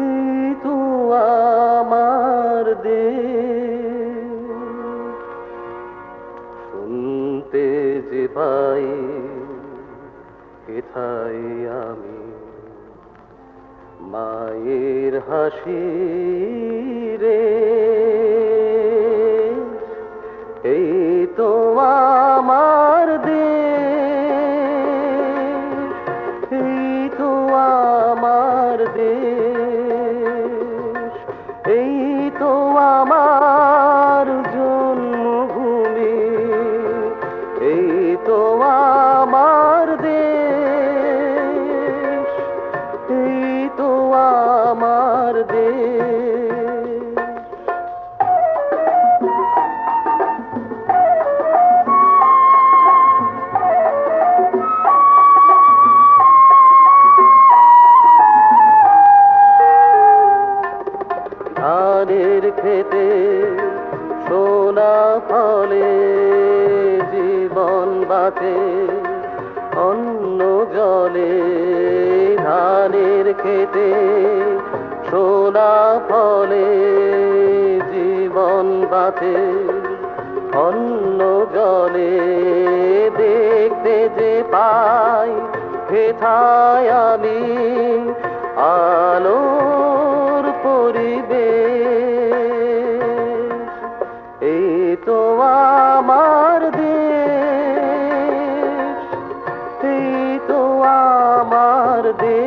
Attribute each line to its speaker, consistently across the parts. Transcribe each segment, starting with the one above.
Speaker 1: এই তো আমার দেশ, শুনতে যে পাই কোথায় আমি মায়ের হাসি রে, এই তো আমার দেশ, এই তো আমার দেশ, এই তো আমার জন্মভূমি, এই তো আমার দেশ, এই তো আমার দেশ। ধানের খেতে সোনা ফলে জীবন বাঁচে অন্ন জলে, ধানের খেতে সোনা ফলে জীবন বাঁচে অন্ন জলে, দেখতে যে পাই হেথায় আমি আলোর পরিবেশ, এই তো আমার দেশ, এই তো আমার দেশ।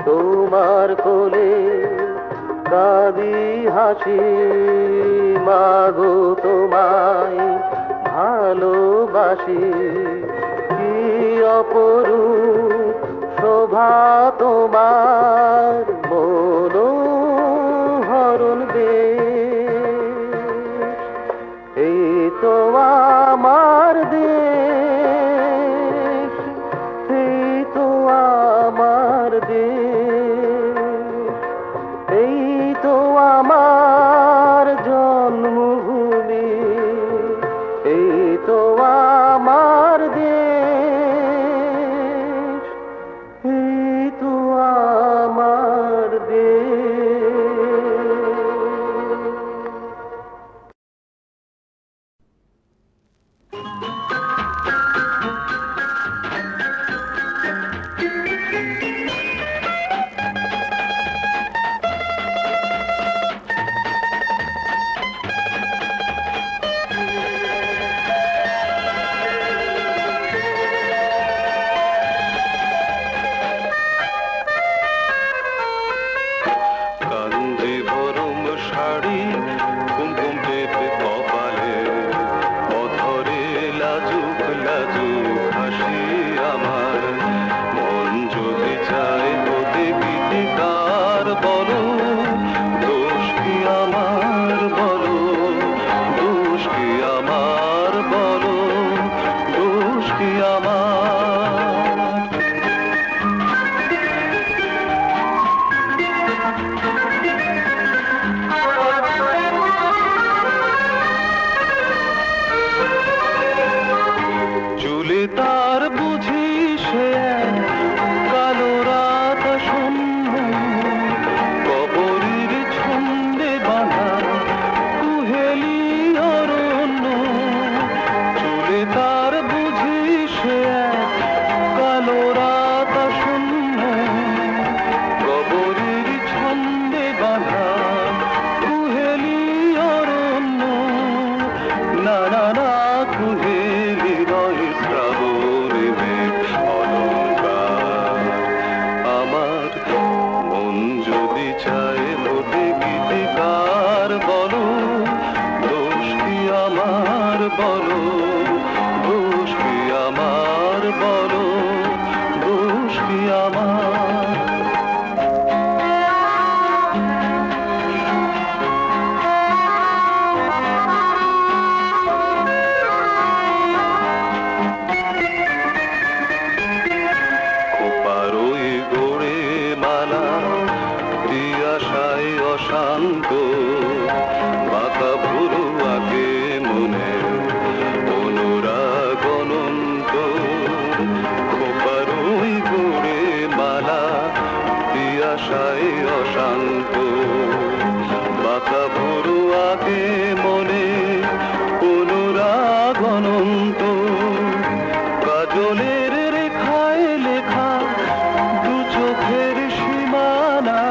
Speaker 1: তোমার কোলে কাঁদি হাসি মাগো তোমায় ভালোবাসি, কি অপরূপ শোভা তোমার মনোহরণ দেশ, এই তো আমার দেশ, এই তো আমার দেশ, এই তো আমার জন্মভূমি, এই তো আমার দেশ, এই তো আমার দেশ।
Speaker 2: কাঞ্জিভরম শাড়ি কুমকুম পেপে কপালে, অধরে লাজুক লাজুক হাসি আমার, মন যদি চায় হতে গীতিকার বলো, দোষ কি আমার বলো, দোষ কি আমার বলো, দোষ কি আমার। চুলে তার বুঝি সে কালো রাত শূন্য, কবর অশান্ত বাঁকা ভুরু আগে মনে অনুরাগ অনন্ত খোপার ওই গোড়ে মালা দিয়াশায় অশান্ত বাঁকা ভুরু আগে মনে অনুরাগ অনন্ত কাজলের রেখায় লেখা দু চোখের সীমানা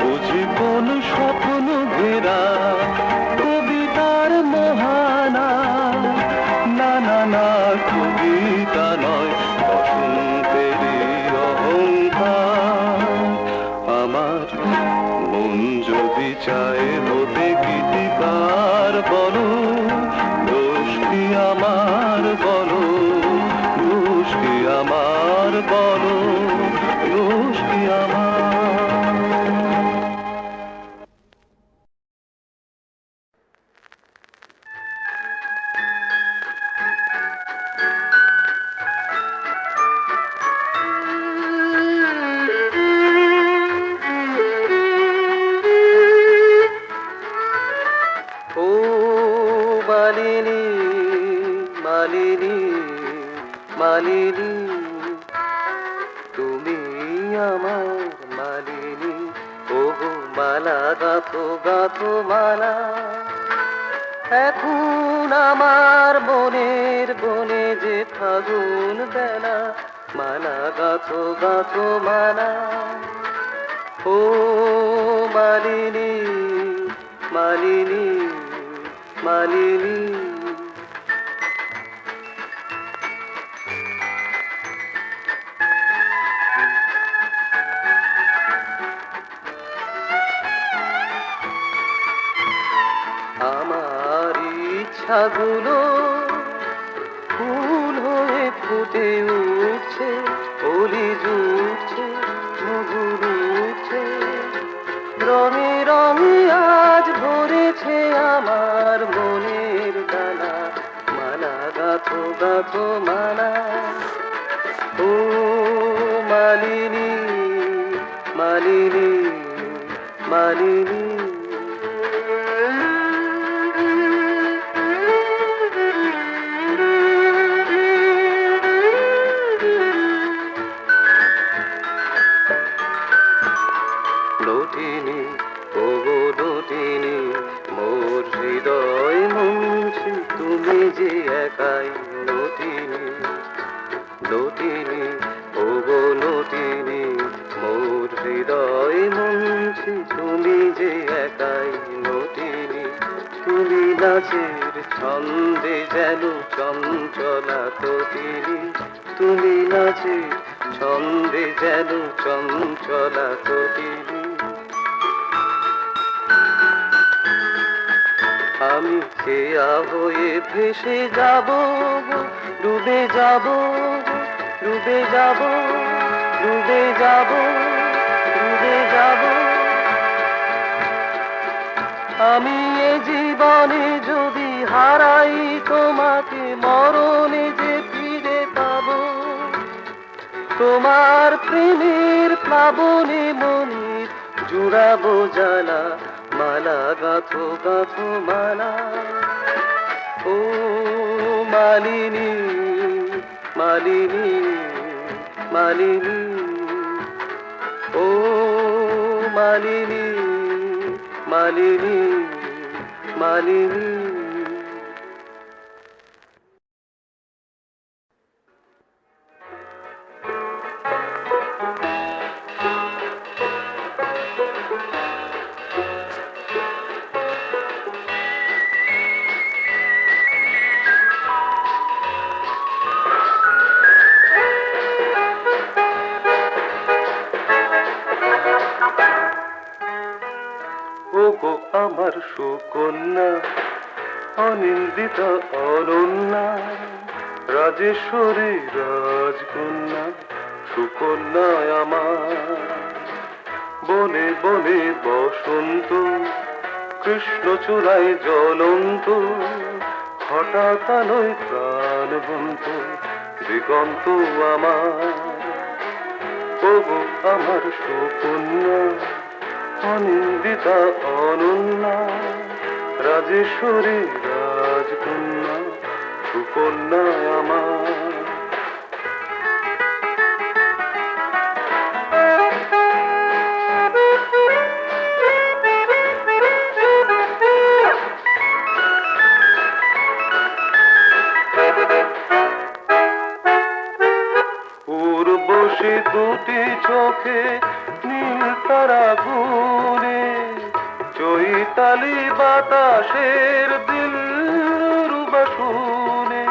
Speaker 2: বুঝি কোন স্বপ্ন ঘেরা কবিতার মোহানা না না না কবিতা নয় বসন্তেরই অহংকার আমার মন যদি চায় হতে গীতিকার বলো দোষ কি আমার বলো দোষ কি আমার বলো দোষ কি আমার
Speaker 1: ও মালিনী মালিনী মালিনী তুমি আমার মালিনী ও মালা গাথো গাথো মালা এখন আমার মনের বনে যে ফাগুন বেলা মালা গাথো গাথো মালা ও মালিনী মালিনী মালিনী আমার ইচ্ছাগুলো ফুল হয়ে ফুটে উঠছে অলি জুটছে মুগুর উঠছে রঙে রঙে আজ ভরেছে আমার মনের ডানা মালা গাথো গাথো মালা ও মালিনী মালিনী মালিনী লটিনি ও গো লটিনি মোর হৃদয় মুন্সি তুমি যে একাই লটিনি লটিনি ও গো লটিনি মোর হৃদয় মুন্সি তুমি যে একাই লটিনি তুমি নাচের ছন্দে যেন চঞ্চলা তটিনি তুমি নাচের ছন্দে যেন চঞ্চলা তটিনি আমি খেয়া হয়ে ভেসে যাব ডুবে যাব ডুবে যাব ডুবে যাব ডুবে যাব আমি এ জীবনে যদি হারাই তোমাকে মরণে যে ফিরে পাবো তোমার প্রেমের প্লাবনে মনির জুড়াবো জ্বালা মালা গাথো গাথো মালা ও মালিনী মালিনী মালিনী ও মালিনী মালিনী মালিনী ওগো আমার সুকন্যা অনিন্দিতা অনন্যা রাজেশ্বরী রাজকন্যা সুকন্যা আমার বনে বনে বসন্ত কৃষ্ণচূড়ায় জ্বলন্ত হঠাৎ আলোয় প্রাণবন্ত দিগন্ত আমার ওগো আমার সুকন্যা অনিন্দিতা অনন্যা, রাজেশ্বরী রাজকন্যা, সুকন্যা আমার। উর্বশী দুটি চোখে নীল তারা গুনে, চৈতালি বাতাসের দিলরুবা শুনে।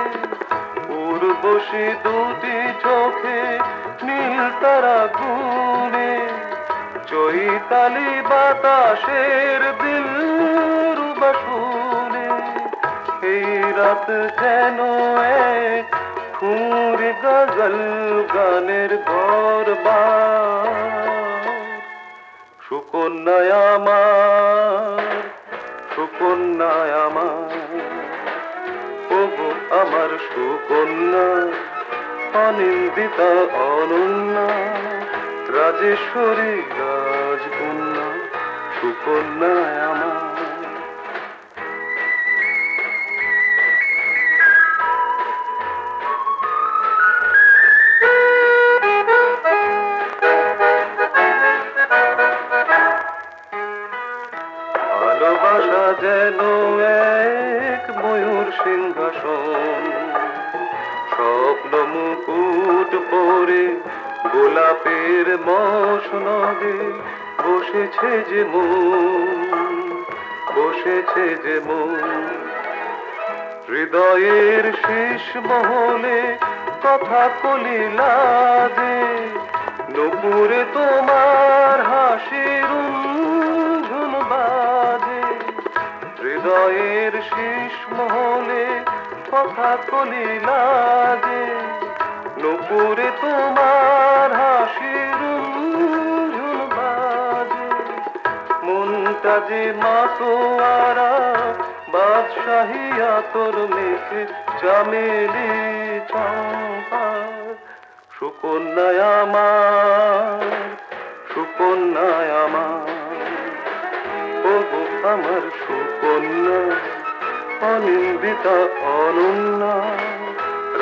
Speaker 1: উর্বশী দুটি চোখে নীল তারা গুনে, চৈতালি বাতাসের দিলরুবা শুনে। এই রাত যেন এক খুঁড়ি গজল গানের দরবার। সুকন্যায় আমার, সুকন্যায় আমার, ওগো আমার সুকন্যা, অনিন্দিতা অনন্যা, রাজেশ্বরী রাজকন্যা, সুকন্যায় আমার। ভালোবাসা যেন এক ময়ূর সিংহাসন, স্বপ্ন মুকুট পরে গোলাপের মসনদে বসেছে যে মন, বসেছে যে মন। হৃদয়ের শেষ মহলে কথা কলি লাগে, নুপুরে তোমার হাসির রুনঝুন বাজে। হৃদয়ের শেষ মহলে কথা কলি লাগে, নুপুরে তোমার হাসির রুনঝুন বাজে। মনটা যে মাতোয়ারা বাদশাহী আতর মেখে চামেলি চম্পা। সুকন্যায় আমার, সুকন্যায় আমার, ওগো আমার সুকন্যা, অনিন্দিতা অনন্যা,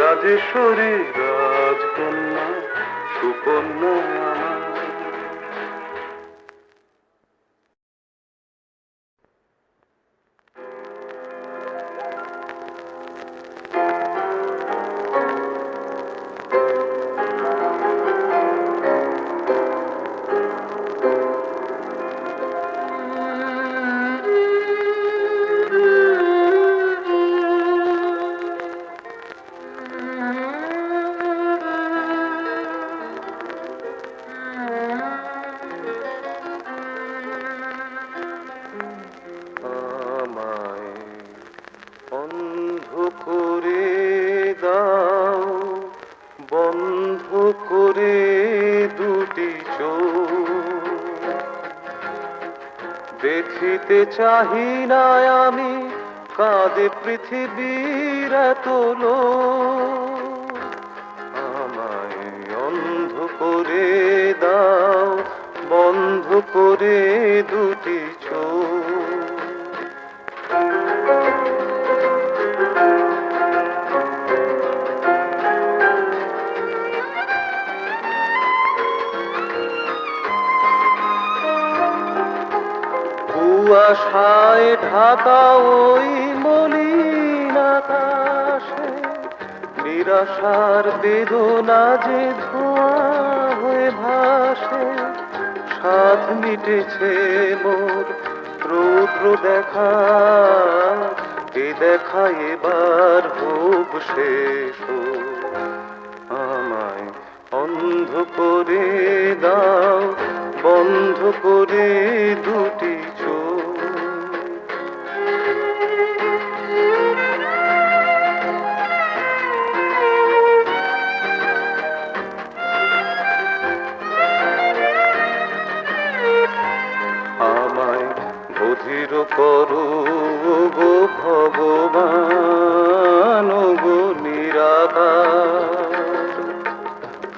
Speaker 1: রাজেশ্বরী রাজকন্যা, সুকন্যায় আমার। দেখিতে চাহি না আমি কাঁদে পৃথিবীর এত লোক। আমায় অন্ধ করে দাও, বন্ধ করে দুটি চোখ। কুয়াশায় ঢাকা ওই মলিন আকাশে, নিরাশার বেদনা যে ধোঁয়া হয়ে ভাসে। সাধ মিটেছে মোর রৌদ্র দেখা, এ দেখা এবার হোক শেষ। আমায় অন্ধ করে দাও, বন্ধ করে দুটি চোখ। আমায় বধির করো গো ভগবান, গো নিরাকার।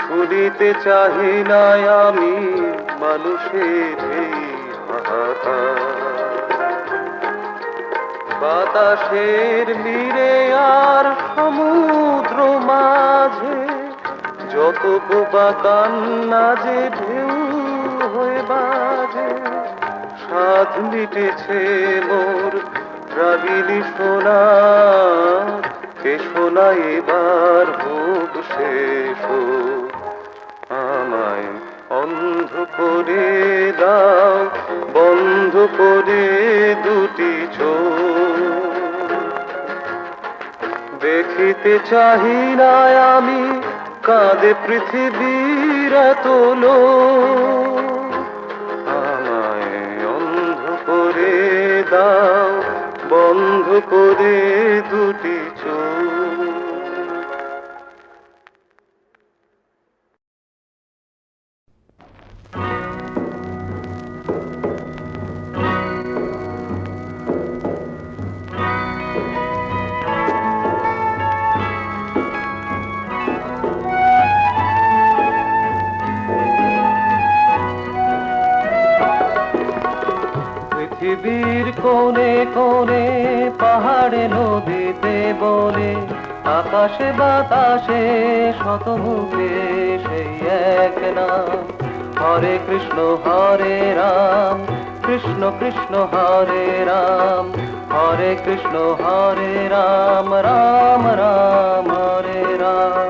Speaker 1: শুনিতে চাহি না আমি মানুষের এই বাতাসের নীরে আর সমুদ্র মাঝে যত বোবা কান্না যে ঢেউ হয়ে বাজে, সাধ মিটেছে মোর রাগিনী সোনা, কে সোনা এবার হোক শেষ হোক। আমায় অন্ধ করে দাও, বন্ধ করে দুটি চোখ। দেখিতে চাহি না আমি কাঁদে পৃথিবীর এত লোক। আমায় অন্ধ করে দাও, বন্ধ করে দুটি চোখ। পৃথিবীর কোণে কোণে পাহাড়ে নদীতে বলে, আকাশে বাতাসে শত মুখে সেই এক নাম, হরে কৃষ্ণ হরে রাম, কৃষ্ণ কৃষ্ণ হরে রাম, হরে কৃষ্ণ হরে রাম, রাম রাম হরে রাম।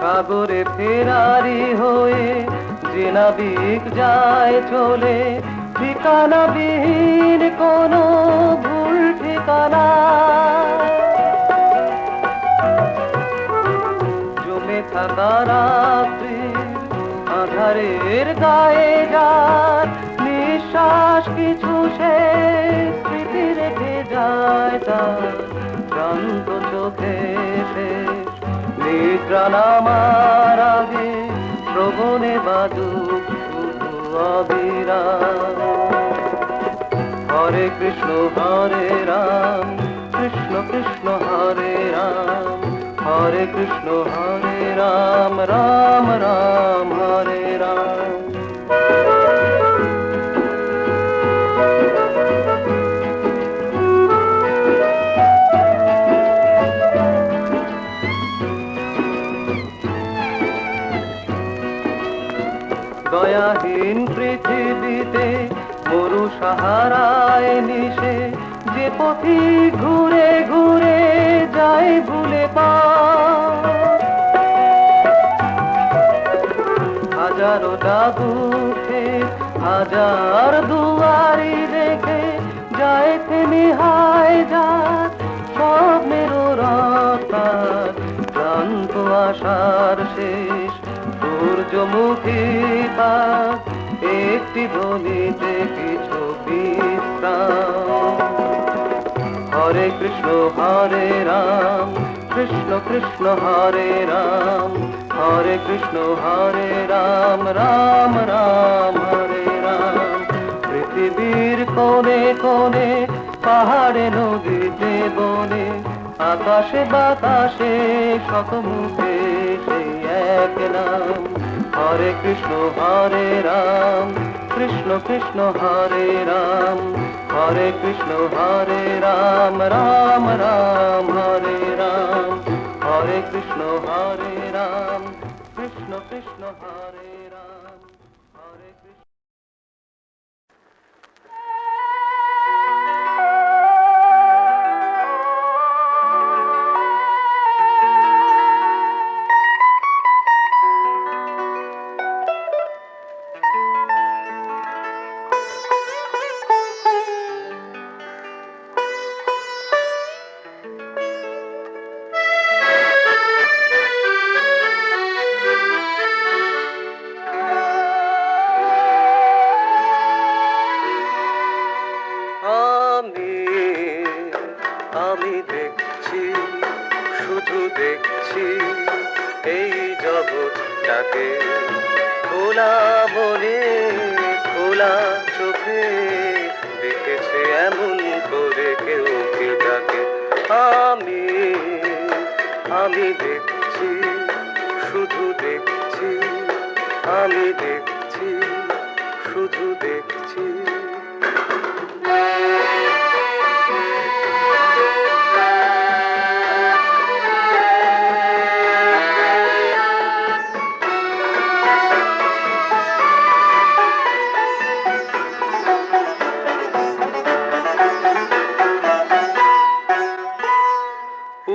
Speaker 1: সাগরে ফেরারি হয়ে যে নাবিক যায় চলে, ঠিকানাবিহীন কোনো ভুল ঠিকানা, জমে থাকা রাত্রি আধারের গায়ে যার নিঃশ্বাস কিছু সে স্মৃতি রেখে যায় তার ক্লান্ত চোখে শেষ নিদ্রা নামার আগে শ্রবণে বাজুক শুধু অবিরাম। হরে কৃষ্ণ হরে রাম, কৃষ্ণ কৃষ্ণ হরে রাম, হরে কৃষ্ণ হরে রাম, রাম রাম হরে রাম। দয়াহীন পৃথিবীতে মরু সাহারায় নিশে যে পথি ঘুরে ঘুরে যায় ভুলে পা, হাজারোটা দুঃখে হাজার দুয়ারি দেখে যায় থেমে হায় যার স্বপ্নেরও রাস্তার ক্লান্ত আশার শেষ সূর্যমুখী পাক একটি ধ্বনিতে কিছু বিশ্রাম। হরে কৃষ্ণ হরে রাম, কৃষ্ণ কৃষ্ণ হরে রাম, হরে কৃষ্ণ হরে রাম, রাম রাম হরে রাম। পৃথিবীর কোণে কোণে পাহাড়ে নদীতে বনে, আকাশে বাতাসে শত মুখে সেই এক নাম, হরে কৃষ্ণ হরে রাম, কৃষ্ণ কৃষ্ণ হরে রাম, হরে কৃষ্ণ হরে রাম, রাম রাম হরে রাম, হরে কৃষ্ণ হরে রাম, কৃষ্ণ কৃষ্ণ হরে রাম, হরে কৃষ্ণ। আমি দেখছি, শুধু দেখছি এই জগৎটাকে। খোলা মনে খোলা চোখে দেখেছে এমন করে কেউ কি তাকে। আমি আমি দেখছি, শুধু দেখছি, আমি দেখছি, শুধু দেখছি।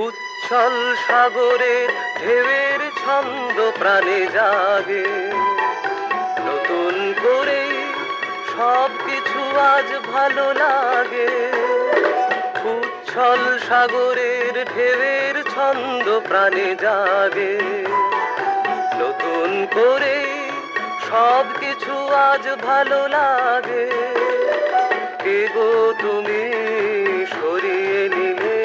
Speaker 1: উচ্ছল সাগরের ঢেউয়ের ছন্দ প্রাণে জাগে, নতুন করে সব কিছু আজ ভালো লাগে। উচ্ছল সাগরের ঢেউয়ের ছন্দ প্রাণে জাগে, নতুন করে সব কিছু আজ ভালো লাগে। কে গো তুমি সরিয়ে নিলে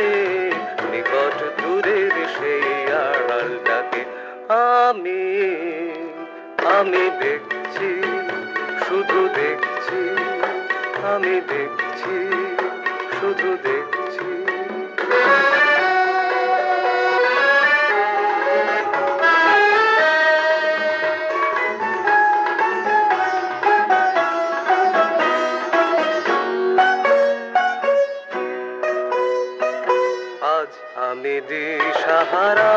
Speaker 1: নিকট দূরের সেই আড়ালটাকে। আমি আমি দেখছি, শুধু দেখছি, আমি দেখছি, শুধু দেখছি। আজ আমি দিশাহারা,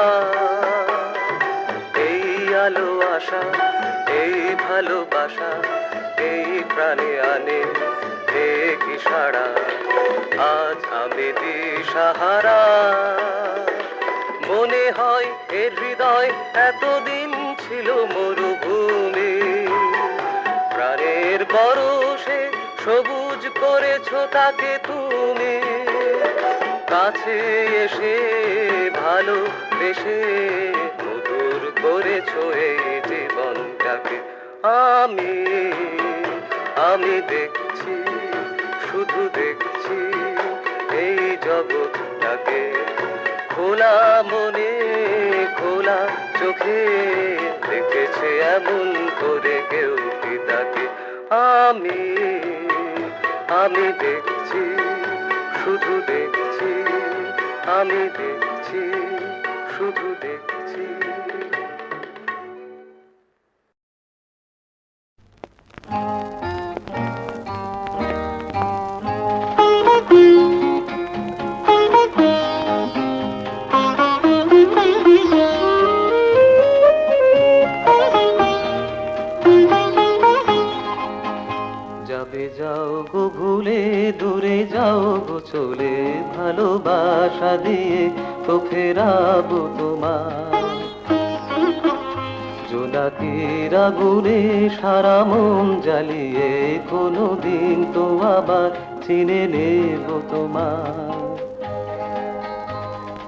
Speaker 1: এই আলো আশা, এই ভালোবাসা, এই প্রাণে আনে এক ইশারা। আজ আমি দিশাহারা, মনে হয় এর হৃদয় এতদিন ছিল মরুভূমি। প্রাণের বরষে সবুজ করেছো তাকে তুমি, কাছে এসে ভালোবেসে মধুর করেছো এই জীবনটাকে। আমি আমি দেখছি, শুধু দেখছি, এই জগৎটাকে। খোলা মনে খোলা চোখে দেখেছে এমন করে কেউ কি তাকে। আমি আমি দেখছি, শুধু দেখছি, আমি দেখছি, শুধু দেখছি। যাবে যাও গো ভুলে, দূরে যাও গো চলে, ভালোবাসা দিয়ে তো ফেরাবো তোমার। জোনাকির আগুনে সারা মন জ্বালিয়ে কোনোদিন তো আবার চিনে নেব তোমার।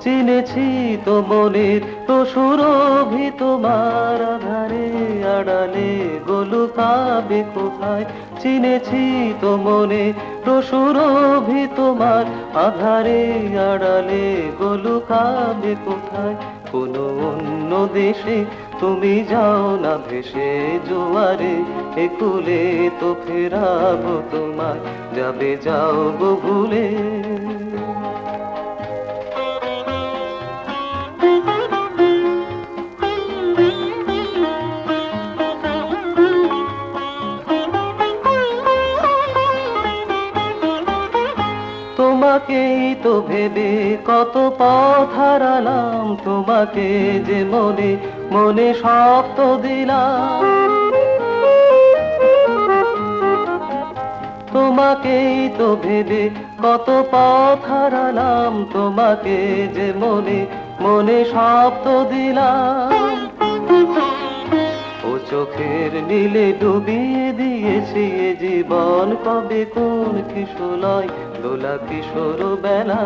Speaker 1: চিনেছি তো মনের তো সুরভি তোমার, আধারে আড়ালে গোলুকাবে কোথায়। চিনেছি তো মনে তো সুরভি তোমার, আধারে আড়ালে গোলুকাবে কোথায়। কোনো অন্য দেশে তুমি যাও না ভেসে জোয়ারে, একুলে তো ফেরাবো তোমায়। যাবে যাও গো ভুলে। তোমাকেই তো ভেবে কত পথ হারালাম, তোমাকে যে মনে মনে শব্দ দিলাম। তোমাকেই তো ভেবে কত পথ হারালাম, তোমাকে যে মনে মনে শব্দ দিলাম। ও চোখের নীলে ডুবিয়ে দিয়েছি এ জীবন, কবে কোন কিশোরয় দোলা কিশোর বেলা।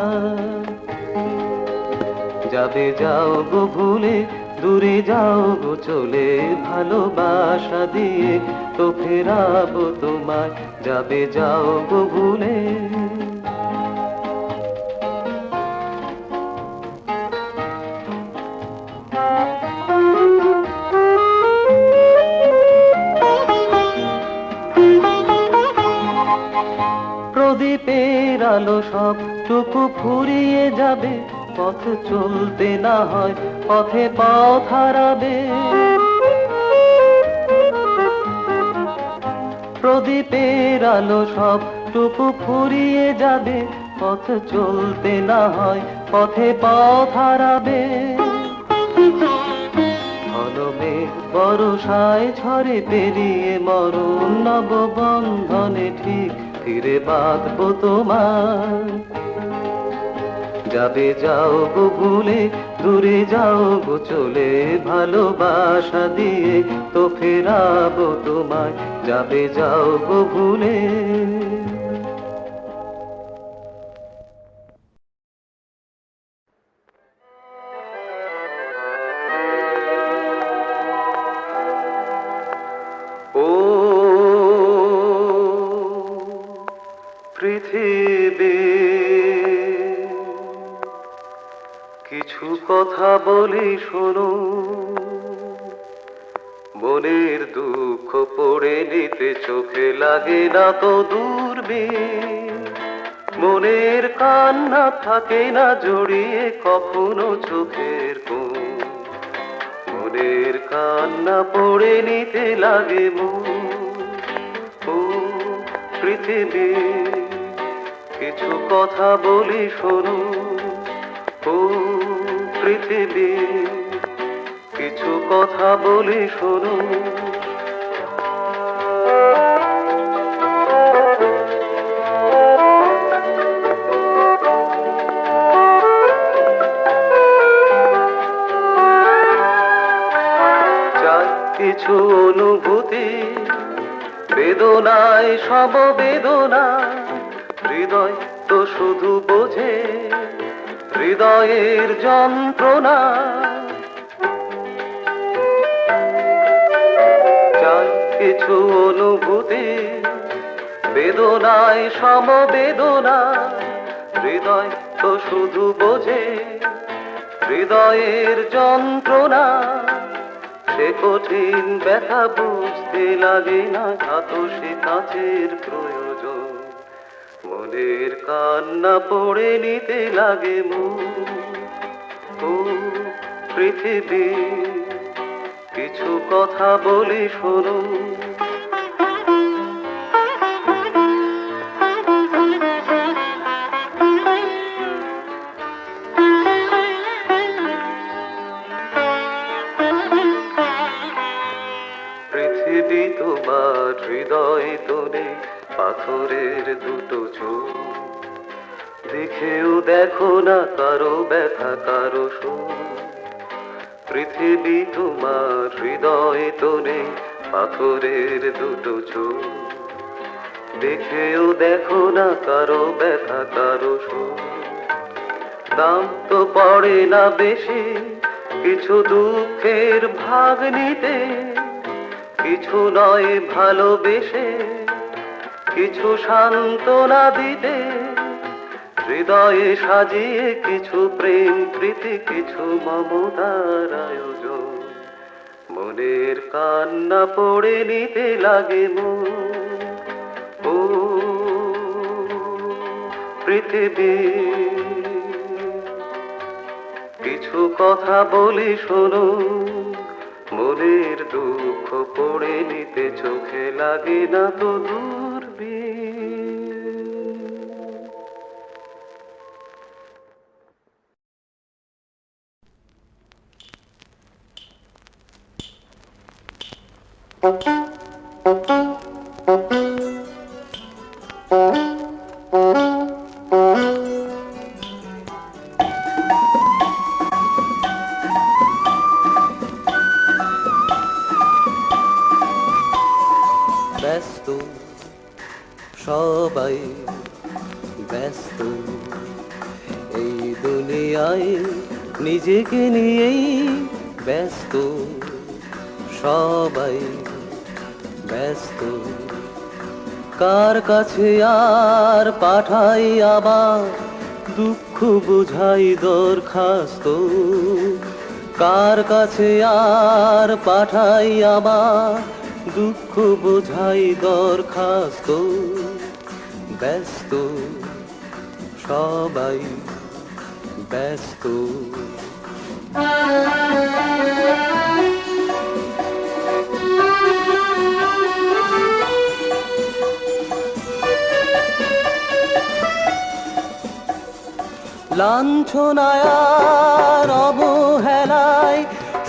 Speaker 1: যাবে যাও গো ভুলে, দূরে যাও গো চলে, ভালোবাসা দিয়ে তো ফেরাবো তোমায়। যাবে যাও গো ভুলে। টুকু ফুরিয়ে যাবে, পথ চলতে না হয়, পথে পথ হারাবে। প্রদীপের আলো সব টুকু ফুরিয়ে যাবে, পথ চলতে না হয়, পথে পথ হারাবে। ঘনমেঘ বর্ষায় ঝরে পেরিয়ে মরণ, নববন্ধনে ঠিক ফিরে বাঁধবো তোমার। যাবে যাও গো ভুলে, দূরে যাও গো চলে, ভালোবাসা দিয়ে তো ফেরাবো তোমায়। যাবে যাও গো ভুলে। ও পৃথিবী, কিছু কথা বলি শোনো, মনের দুঃখ পড়ে নিতে চোখে লাগে না তো দূরবীন, মনের কান্না থাকে না জড়িয়ে কখনো চোখের কোণ, মনের কান্না পড়ে নিতে লাগে মন। ও পৃথিবী, কিছু কথা বলি শোনো, ও পৃথিবী, কিছু কথা বলি শোনো। চাই কিছু অনুভূতি, বেদনায় সব বেদনা, হৃদয় তো শুধু বোঝে হৃদয়ের যন্ত্রণা। চাই কিছু অনুভূতি, বেদনায় সম বেদনা, হৃদয় তো শুধু বোঝে হৃদয়ের যন্ত্রণা। সে কঠিন ব্যথা বুঝতে লাগে না, এত সে কাছের প্রয়োজন, মনের কান্না পড়ে নিতে লাগে মন। ও পৃথিবী, কিছু কথা বলি শোনো। পৃথিবী তোমার হৃদয় তোলে পাথরের দুটো চোখ, দেখেও দেখো না কারো ব্যথা কারো শোক। পৃথিবী তোমার হৃদয় তোলে পাথরের দুটো চোখ, দেখেও দেখো না কারো ব্যথা কারো শোক। দাম তো পড়ে না বেশি কিছু দুঃখের ভাগ নিতে, কিছু নয় ভালোবেসে কিছু সান্ত্বনা দিতে, হৃদয়ে সাজিয়ে কিছু প্রেম প্রীতি, কিছু মমতার আয়োজন, মনের কান্না পড়ে নিতে লাগে মন। ও পৃথিবী, কিছু কথা বলি শোনো, মনের দুঃখ পড়ে নিতে চোখে লাগে না তো দূরবীন। ব্যস্ত সবাই ব্যস্ত এই দুনিয়ায়, নিজেকে নিয়েই ব্যস্ত সবাই ব্যস্ত। কার কাছে আর পাঠাই আবার দুঃখ বোঝাই দরখাস্ত, কার কাছে আর পাঠাই আবার দুঃখ বোঝাই দরখাস্ত। ব্যস্ত সবাই ব্যস্ত। লাঞ্ছনায় আর অবহেলায়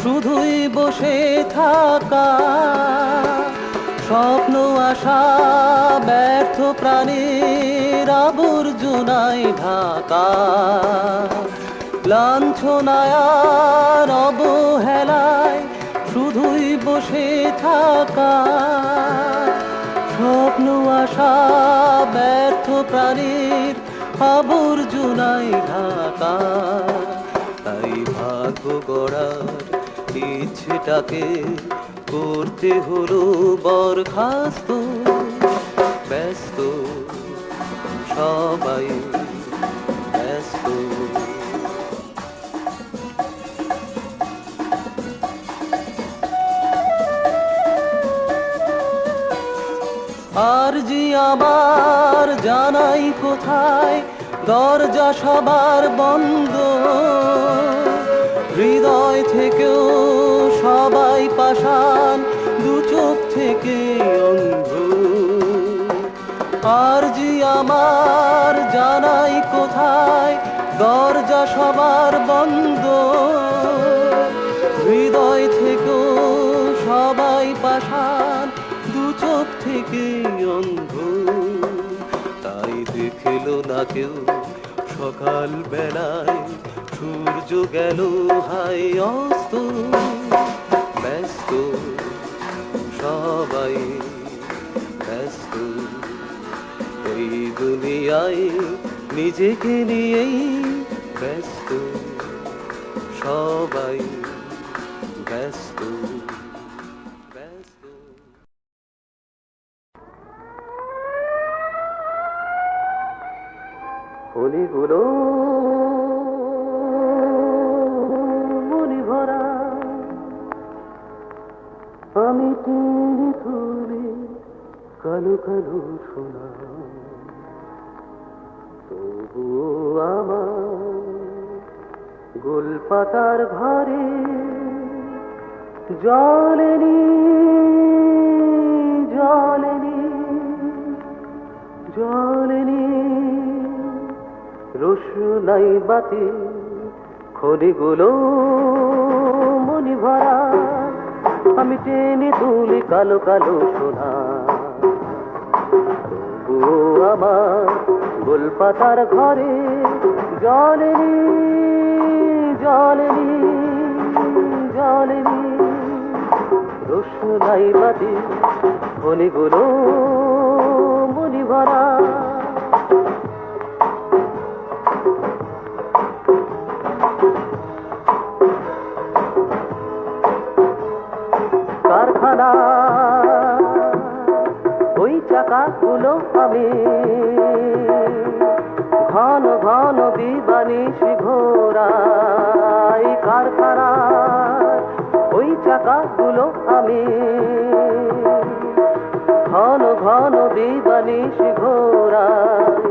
Speaker 1: শুধুই বসে থাকা, স্বপ্ন আশা ব্যর্থ প্রাণীর আবর্জনায় ঢাকা। লাঞ্ছনায় আর অবহেলায় শুধুই বসে থাকা, স্বপ্ন আশা ব্যর্থ প্রাণীর আবর্জনায় ঢাকা। তাই ভাগ্য গড়ার ইচ্ছেটাকে করতে হলো বরখাস্ত। ব্যস্ত, সবাই ব্যস্ত। আর জি আমার জানাই কোথায়, দরজা সবার বন্ধ, হৃদয় থেকেও সবাই পাষাণ, দু চোখ থেকে অন্ধ। আর জি আমার জানাই কোথায়, দরজা সবার বন্ধ, হৃদয় থেকেও সবাই পাষাণ, দু চোখ থেকে অন্ধ। তাই দেখল না কেউ সকাল বেলায় সূর্য গেল হাই অস্ত। ব্যস্ত, সবাই ব্যস্ত। এই দুনিয়ায় নিজেকে নিয়েই ব্যস্ত, সবাই ব্যস্ত। অলিগুলো মনি ভরা, আমি টেনে তুলি কালো কালো সোনা। তবুও আমার গোলপাতার ঘরে জ্বলেনি জ্বলেনি জ্বলেনি রোশনাই বাতি। খড়িগুলো মনি ভরা, আমি টেনে তুলি কালো কালো সোনা। তবুও আমার গোলপাতার ঘরে জ্বলেনি জ্বলেনি জ্বলেনি রোশনাই বাতি। খড়িগুলো মনি ভরা। কারখানা ওই চাকাগুলো আমি ঘন ঘন দিবানিশি ঘোরাই। কারখানা ওই চাকাগুলো আমি ঘন ঘন দিবানিশি ঘোরাই।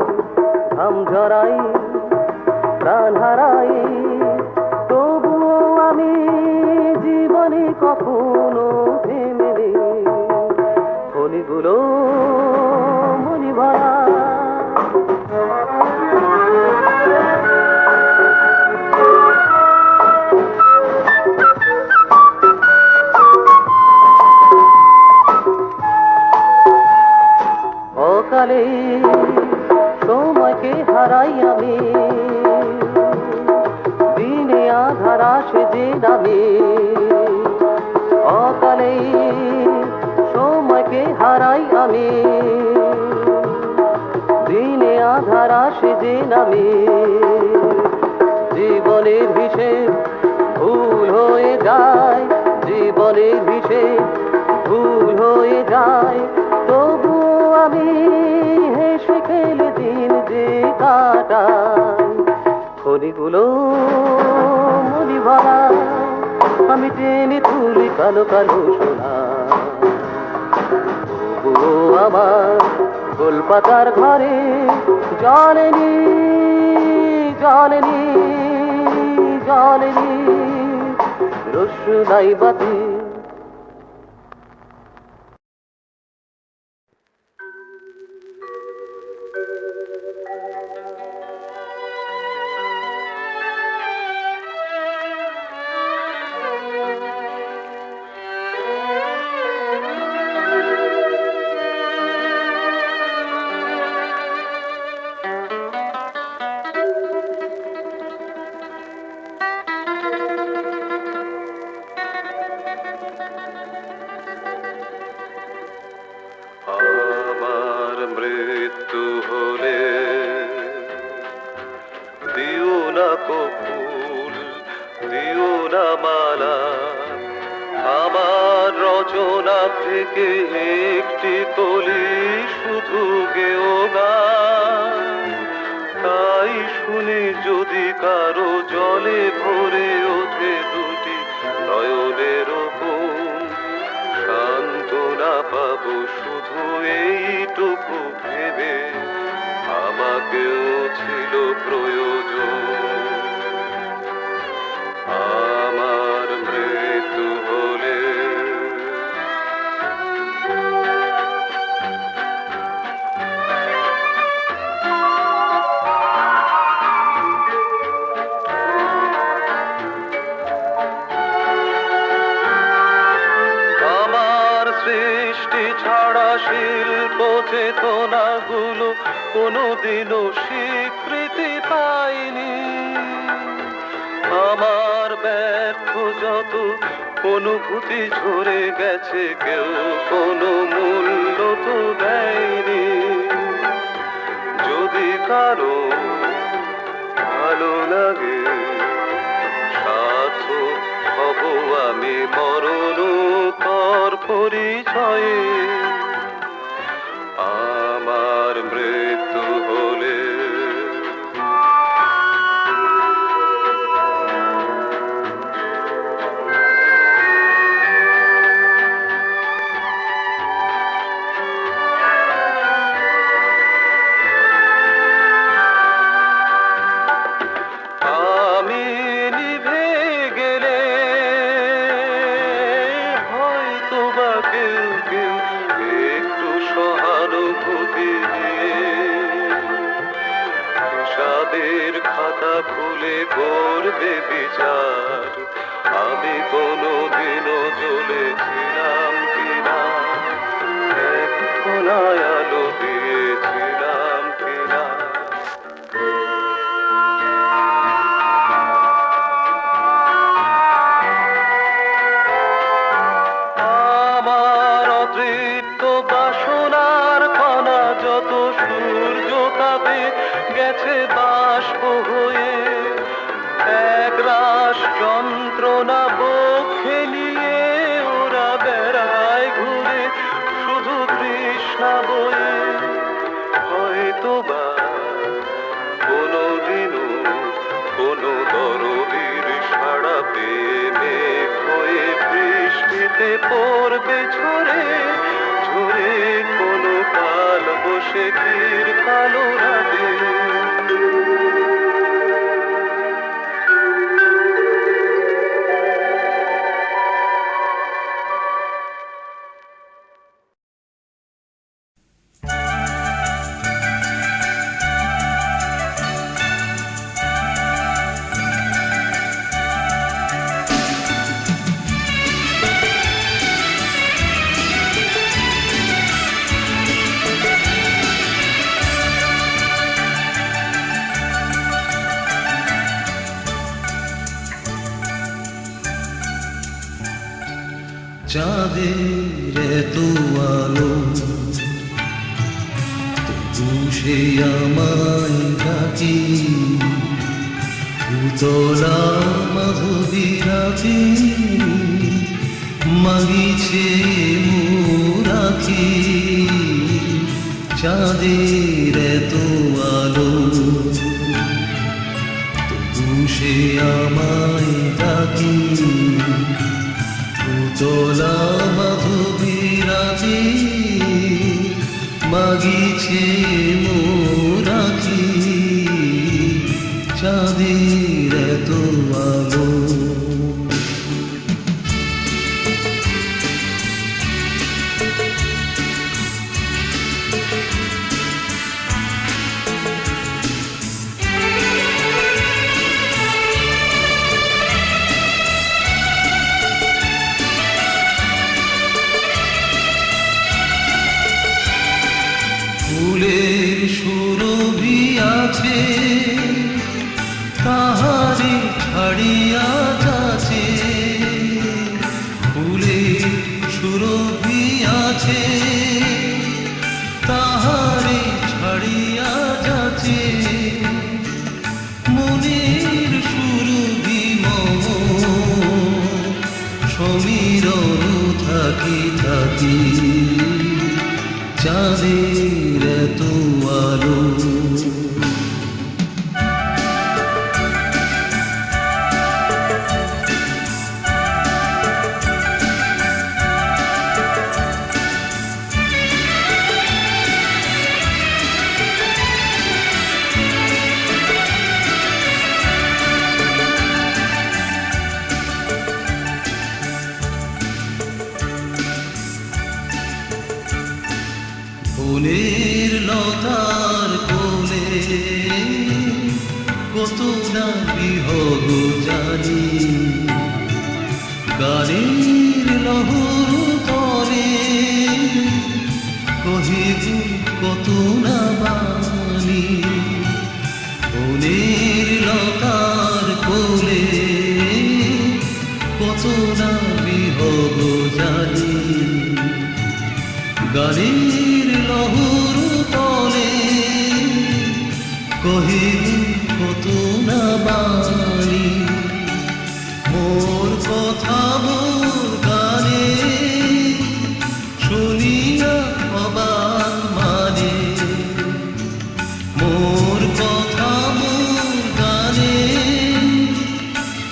Speaker 1: ঘাম ঝরাই প্রাণ হারাই, তবুও আমি জীবনে কখনো থেমেনি। খনিগুলো মনি ভরা। অকালে সময়কে হারাই আমি, দিনে আধার আসে যে নামে। অকালে সময়কে হারাই আমি, দিনে আধার আসে যে নামে। জীবনের হিসেব ভুল হয়ে যায়, জীবনের হিসেব ভুল হয়ে যায়, তবু আমি হেসে খেলে দিন যে কাটাই। খড়িগুলো মনি ভরা, আমি টেনে তুলি কালো কালো সোনা। তবুও আমার গোলপাতার ঘরে জ্বলেনি জানেনি জানেনি রোশনাই বাতি।
Speaker 2: আমার মৃত্যু হলে দিও না কপুল, দিও না মালা, আমার রচনা থেকে একটি কলি শুধু গেও গান। তাই শুনে যদি কারো জলে ভরে ওঠে দুটি নয়নের কোণ, সান্ত্বনা পাবো শুধু এইটুকু ভেবে আমাকেও ছিল প্রয়োজন। আমার মৃত্যু হলে সৃষ্টি ছাড়া শিল্প চেতনাগুলো কোনোদিনও স্বীকৃতি পায়নি। আমার ব্যর্থ যত অনুভূতি ঝরে গেছে, কেউ কোনো মূল্য তো দেয়নি। যদি কারো ভালো লাগে সার্থক হব আমি মরণোত্তর পরিচয়ে। আমার মৃত্যু হলে আমি নিভে গেলে হয়তো বা কেউ কেউ একটু সহানুভূতি দিয়ে হিসাবের খাতা খুলে করবে বিচার, আমি কোনোদিনও জ্বলেছিলাম কিনা, এক কোনায় আলো দিয়েছিলাম কিনা। আমার অতৃপ্ত বাসনার কণা যত সূর্য তাপে গেছে বাষ্প হয়ে, একরাশ যন্ত্রণা বক্ষে নিয়ে ওরা বেড়ায় ঘুরে শুধু তৃষ্ণা বয়ে। হয়তো বা কোনোদিনও কোনো দরদির সাড়া পেয়ে মেঘ হয়ে বৃষ্টিতে পড়বে ঝরে ঝরে কোনো কাল বসে ক্ষীর কালো রাতে।
Speaker 3: চাঁদের এত আলো তবু সে আমায় ডাকি, উতলা মাধবীরাতে মাগিছে মোরাখি। চাঁদের এত আলো তবু সে আমায় ডাকি, উতলা মাধবীরাতে মাগিছে মোরাখি। সমীরণ থাকি থাকি চাঁদের এত আলো। ফুলের লতার কোলে কত না বিহগ জানি, গানের লহর তলে কহিব কত না বাণী। ফুলের লতার কোলে কত না বিহগ জানি, গানের লহর তলে কহিব কত না বাণী। মোর কথা মোর গানে শুনিয়া অবাক মানে, মোর কথা মোর গানে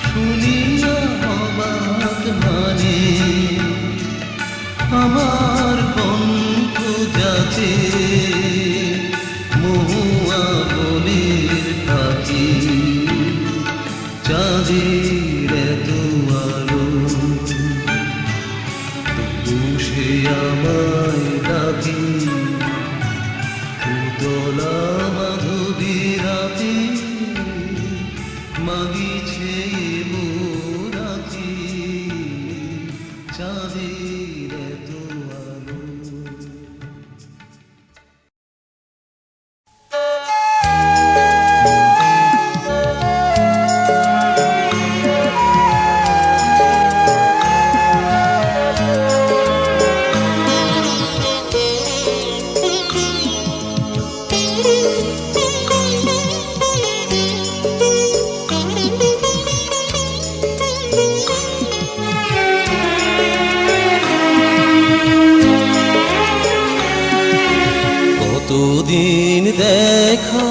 Speaker 3: শুনিয়া অবাক মানে। আমার কণ্ঠ যাচ্ছে মহুয়া বনের পাখি, চাঁদের এত আলো। তবু সে আমায় ডাকি উতলা মাধবী রাতে, মাগিছে মোরাকি চাঁদের এত আলো। কতদিন দেখা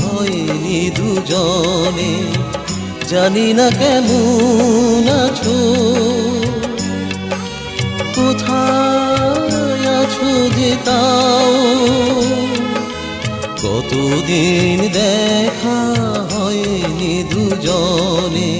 Speaker 3: হয়নি দুজনে, জানি না কেমন আছো, কোথায় আছো যে তাও। কতদিন দেখা হয়নি দুজনে,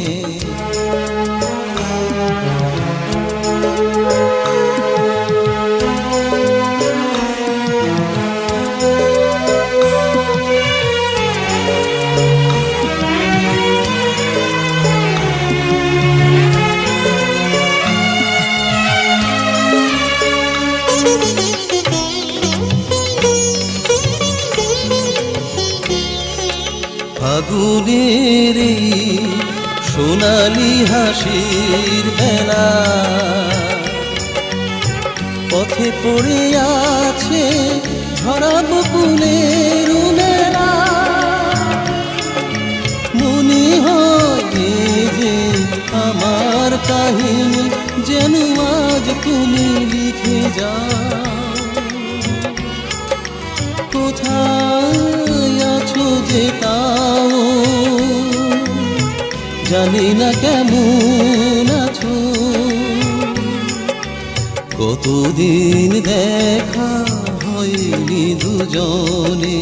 Speaker 3: ফাগুনের সোনালি হাসির বেলা, পথে পড়ে আছে ধরা বকুলের মেলা। মনে হয় যে আমার কাহিনী যেন আজ তুমি লিখে যাও। কোথায় আছো যে তাও, জানি না কেমন আছো। কতদিন দেখা হয়নি দুজনে,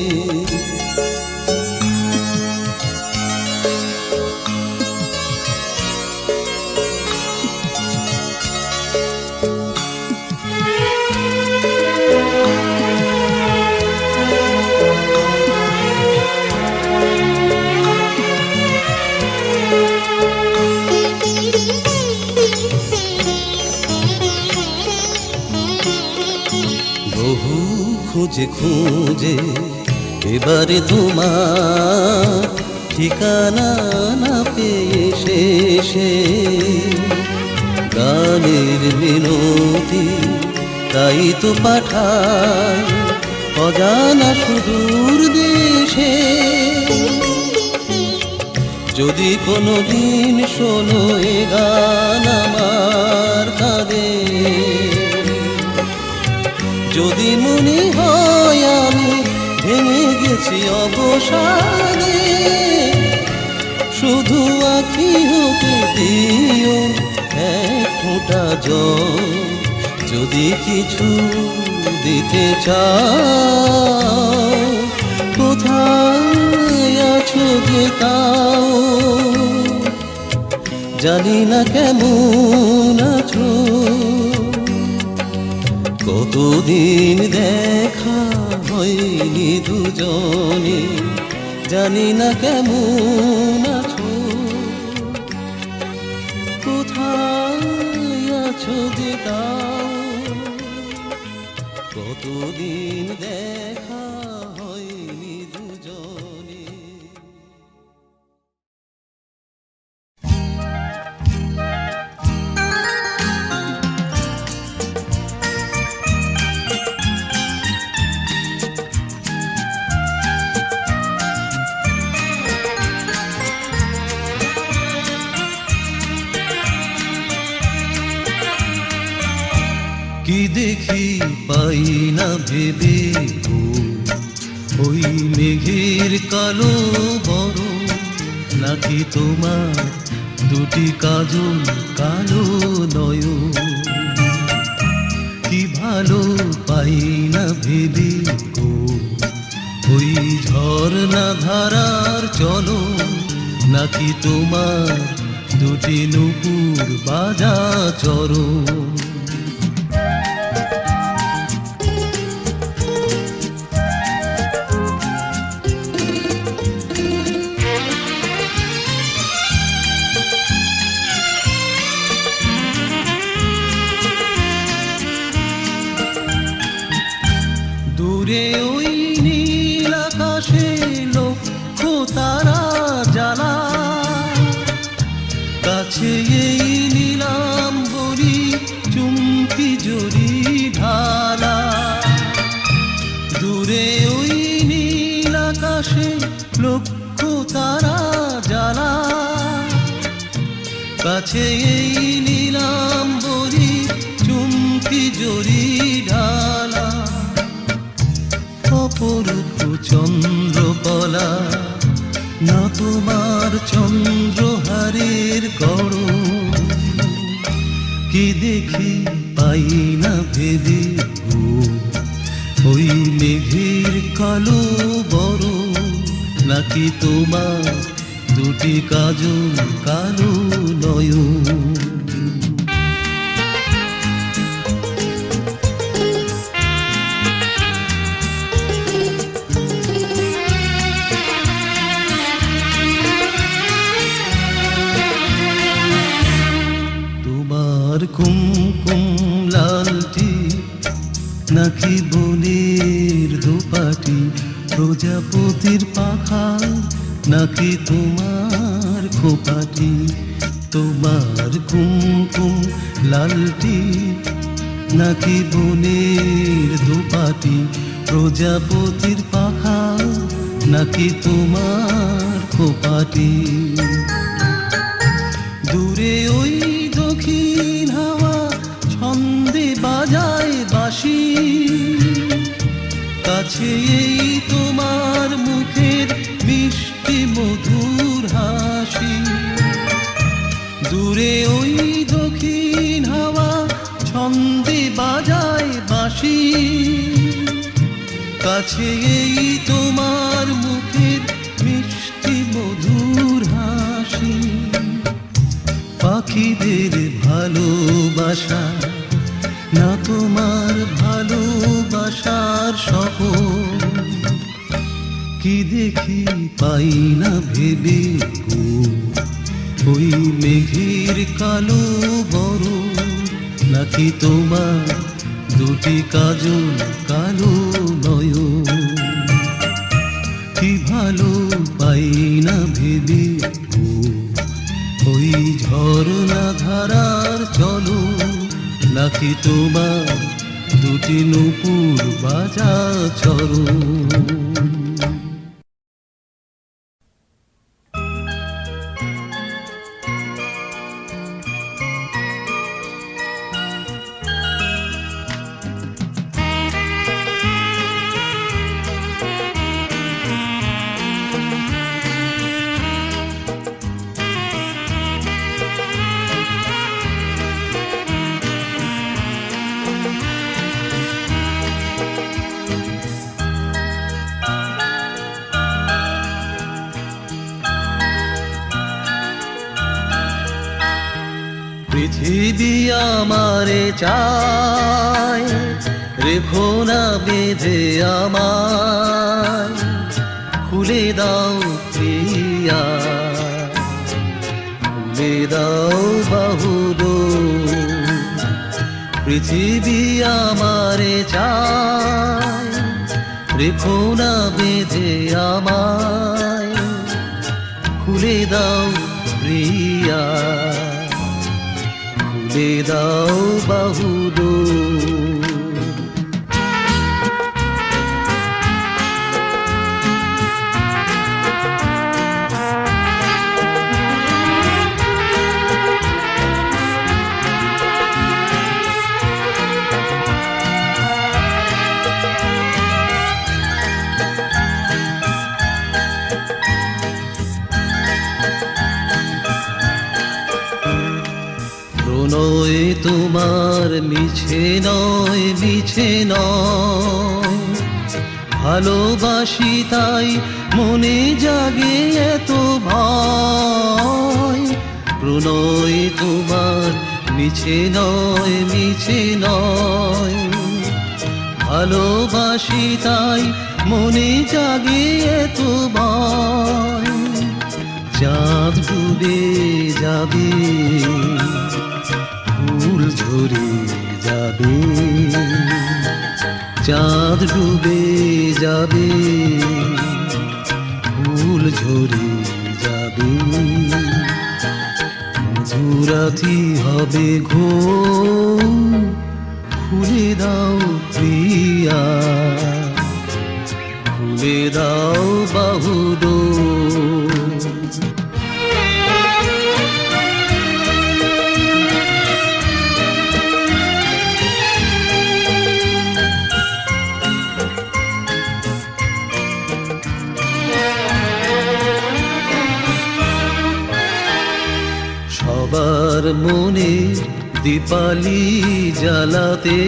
Speaker 3: বহু খুঁজে খুঁজে এবারে তোমার ঠিকানা না পেয়ে শেষে, গানের মিনতি তাই তো পাঠাই অজানা সুদূর দেশে। যদি কোনোদিন শোনো এ গান আমার করেছি অবসানে, শুধু আঁখি হতে দিও এক ফোঁটা জল। যদি কিছু দিতে চাও, কোথায় আছো যে তাও, জানি না কেমন আছো। কতদিন দেখা হয়নি দুজনে, জানি না কেমন আছো। কোথায় আছো যে তাও, কতদিন দেখা হয়নি দুজনে। কি দেখি পাই না ভেবে গো, ওই মেঘের কালো বড়, নাকি তোমার দুটি কাজল কালো নয়ন। কি ভালো পাই না ভেবে গো, ওই ঝর্ণা ধারার চলো, নাকি তোমার দুটি নুপুর বাজা চরণ। দূরে ওই নীল আকাশে লক্ষ তারা জ্বালা, কাছে এই নীলাম্বরী চুমকি জড়ি ঢালা। দূরে ওই নীল আকাশে লক্ষ তারা জ্বালা, কাছে এই নীলাম্বরী চুমকি জড়ি ঢালা। অপরূপ চন্দ্রকলা, না তোমার চন্দ্রহারের গড়ন। কি দেখি পাই না ভেবে গো, ওই মেঘের কালো বড়, নাকি তোমার দুটি কাজল কালো নয়ন। কুমকুম লালটি, নাকি বনের দোপাটি, প্রজাপতির পাখা, নাকি তোমার খোপাটি। তোমার কুমকুম লালটি, নাকি বনের দোপাটি, প্রজাপতির পাখা, নাকি তোমার খোপাটি। দূরে ওই দক্ষিণ হাওয়া ছন্দে বাজায় বাঁশি, কাছে এই তোমার মুখের মিষ্টি মধুর হাসি। দূরে ওই দক্ষিণ হাওয়া ছন্দে বাজায় বাঁশি, কাছে এই তোমার মুখের মিষ্টি মধুর হাসি। পাখিদের ভালোবাসা, না তোমার ভালোবাসার শহর। কি দেখি পাই না ভেবে গো, ওই মেঘের কালো বড়, নাকি তোমার দুটি কাজল কালো নয়ন। কি ভালো পাই না ভেবে গো, ওই ঝর্ণা ধারার চলো, নাকি তোমার দুটি নুপুর বাজা চরণ। আমারে চায়, রেখো না বেঁধে আমায়, খুলে দাও প্রিয়া, খুলে দাও বাহুডোর। পৃথিবী আমারে চায়, রেখো না বেঁধে আমায়, খুলে দাও প্রিয়া, খুলে দাও বাহুডোর। প্রণয় তোমার মিছে নয়, মিছে নয়, ভালোবাসি তাই মনে জাগে এত ভয়। প্রণয় তোমার মিছে নয়, মিছে নয়, ভালোবাসি তাই মনে জাগে এত ভয়। চাঁদ ডুবে যাবে, ফুল ঝরে যাবে, চাঁদ ডুবে যাবে, ফুল ঝরে যাবে, মধুরাতি হবে ঘোর, খুলে দাও প্রিয়া, খুলে দাও বাহুডোর। সবার মনে দীপালি জ্বালাতে,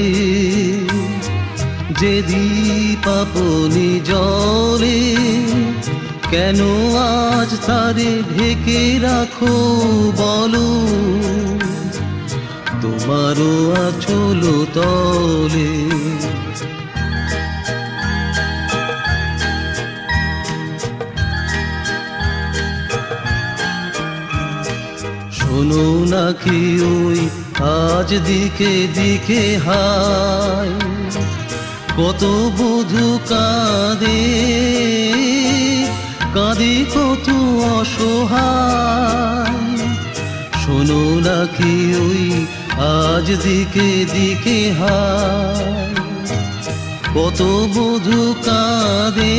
Speaker 3: যে দীপ আপনি জ্বলে, কেন আজ তারে ঢেকে রাখো বলো, তোমারও আঁচল তলে। শোনো নাকি ওই আজ দিকে দিকে হায়, কত বধূ কাঁদে, কাঁদে কত অসহায়। শোনো নাকি ওই আজ দিকে দিকে হায়, কত বধূ কাঁদে,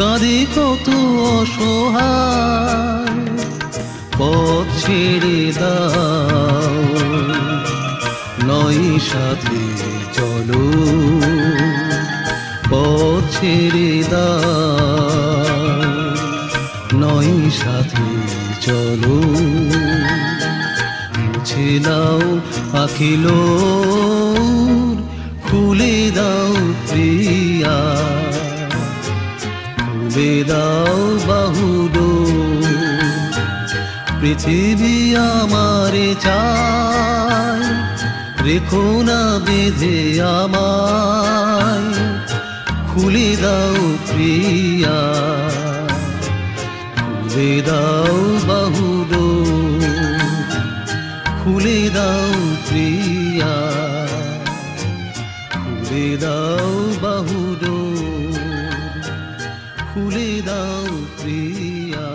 Speaker 3: কাঁদে কত অসহায়। পথ ছেড়ে দাও, নয় সাথে চলো, পথ ছেড়ে দাও, নয় সাথে চলো, মুছে দাও আখিল, খুলে দাও প্রিয়া, খুলে দাও বাহুডোর। পৃথিবী আমারে চায়, রেখো না বেঁধে আমায়, খুলে দাও প্রিয়া, খুলে দাও বাহুডোর। খুলে দাও প্রিয়া, খুলে দাও বাহুডোর, খুলে দাও প্রিয়া,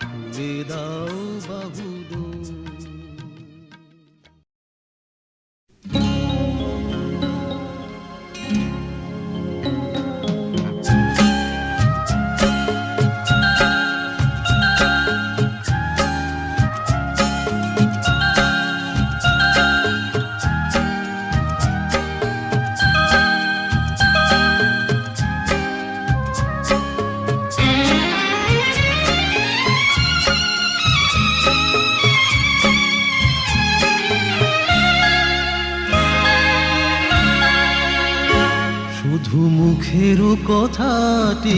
Speaker 3: খুলে দাও বাহুডোর। শুধু মুখের কথাটি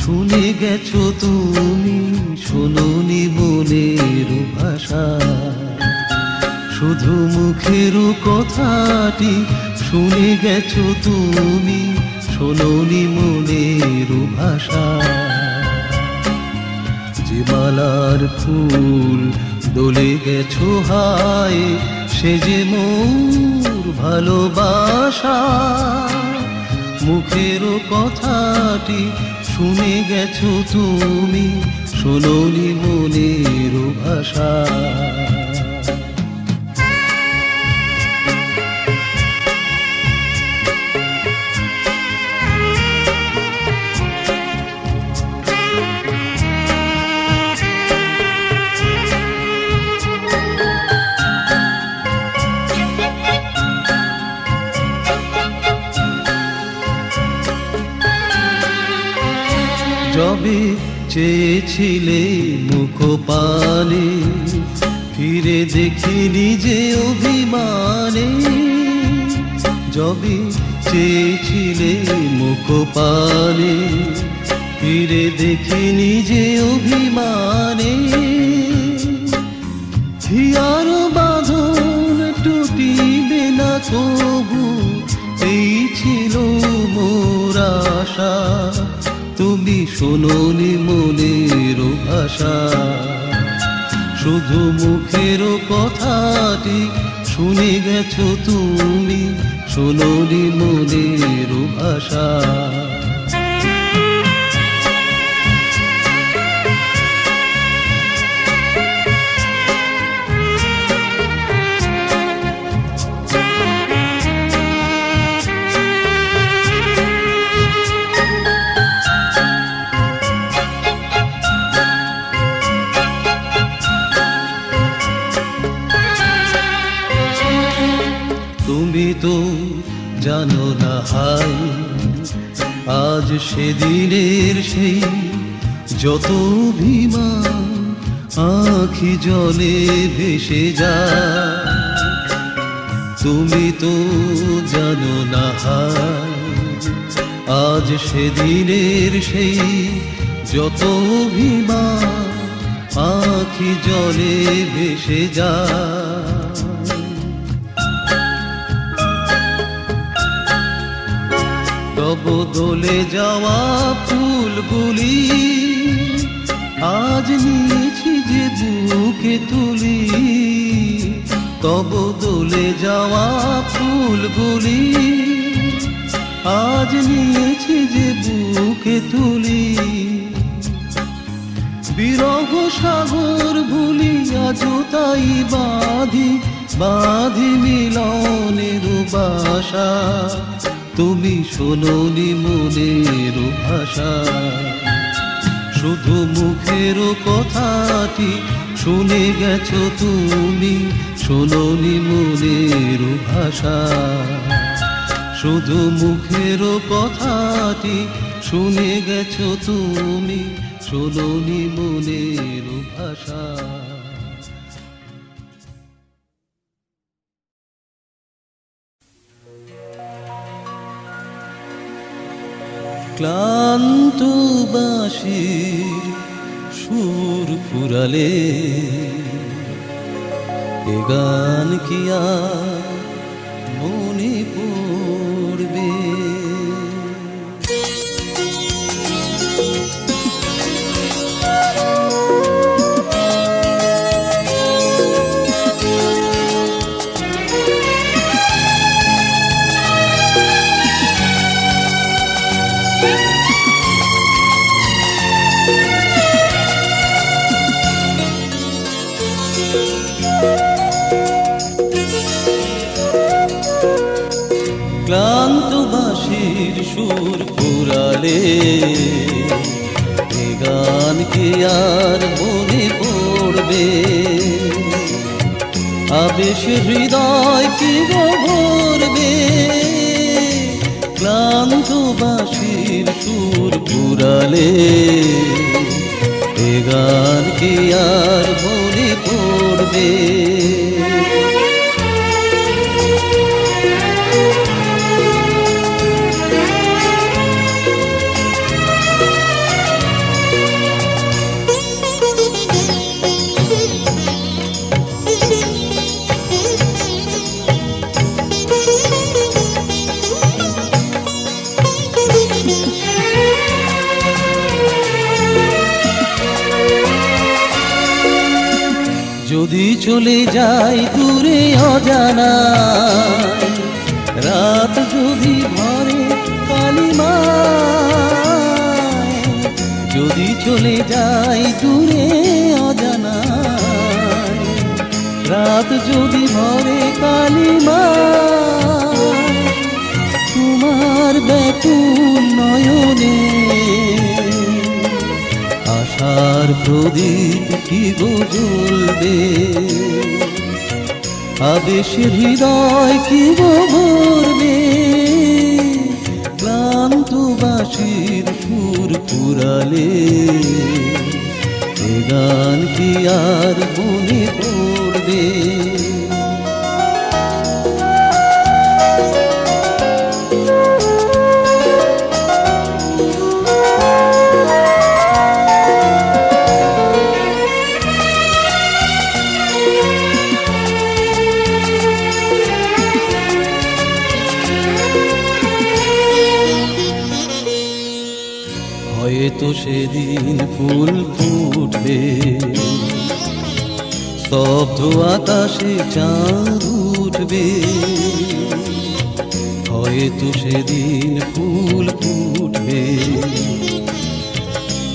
Speaker 3: শুনে গেছো তুমি, শোনোনি মনের ভাষা, শুধু মুখের কথাটি শুনে গেছো তুমি, শোনোনি মনের ভাষা। যে মালার ফুল দোলে গেছো হায়, সে যে মোর ভালোবাসা। মুখের কথাটি শুনে গেছো তুমি, শোনোনি মনের ভাষা। যবে চেয়েছিলে মুখ পানে, ফিরে দেখিনি যে অভিমানে। যবে চেয়েছিলে মুখ পানে, ফিরে দেখিনি যে অভিমানে। হিয়ার বাঁধন টুটিবে না কবু, এই ছিল মোর আশা। তুমি শোনোনি মনের ভাষা, শুধু মুখের কথাটি শুনে গেছো তুমি, শোনোনি মনের ভাষা। তুমি তো জানো না হাই, আজ সেদিনের সেই যত অভিমান আঁখি জলে ভেসে যায়। তুমি তো জানো না হাই, আজ সেদিনের সেই যত অভিমান আঁখি জলে ভেসে যায়। তব দোলে যাওয়া ফুলগুলি আজ নিয়েছি যে বুকে তুলি। তব দোলে যাওয়া ফুলগুলি আজ নিয়েছি যে বুকে তুলি। বিরহ সাগর ভুলি আজও তাই বাঁধি, বাঁধি মিলনের বাসা। তুমি শোনোনি মনের ভাষা, শুধু মুখের কথাটি শুনে গেছো তুমি, শোনোনি মনের ভাষা। শুধু মুখের কথাটি শুনে গেছো তুমি, শোনোনি মনের ভাষা। ক্লান্ত বাঁশির সুর ফুরালে এ গান কি আর মনে পড়বে? ক্লান্ত বাঁশির সুর ফুরালে এ গান কি আর মনে পড়বে? আবেশ হৃদয় কি ভরবে? ক্লান্ত বাঁশির সুর ফুরালে এ গান কি আর মনে পড়বে? যদি চলে যাই দূরে অজানায়, রাত যদি ভরে কালিমায়, যদি চলে যাই দূরে অজানায়, রাত যদি ভরে কালিমায়, তোমার ব্যাকুল নয়নে আশার প্রদীপ কি গো জ্বলবে, আবেশের হৃদয় কি গো ভরবে, ক্লান্ত বাঁশির সুর ফুরালে এ গান কি আর মনে পড়বে। হয়তো সেদিন ফুল ফুটবে, স্তব্ধ আকাশে চাঁদ উঠবে, হয়তো সেদিন ফুল ফুটবে,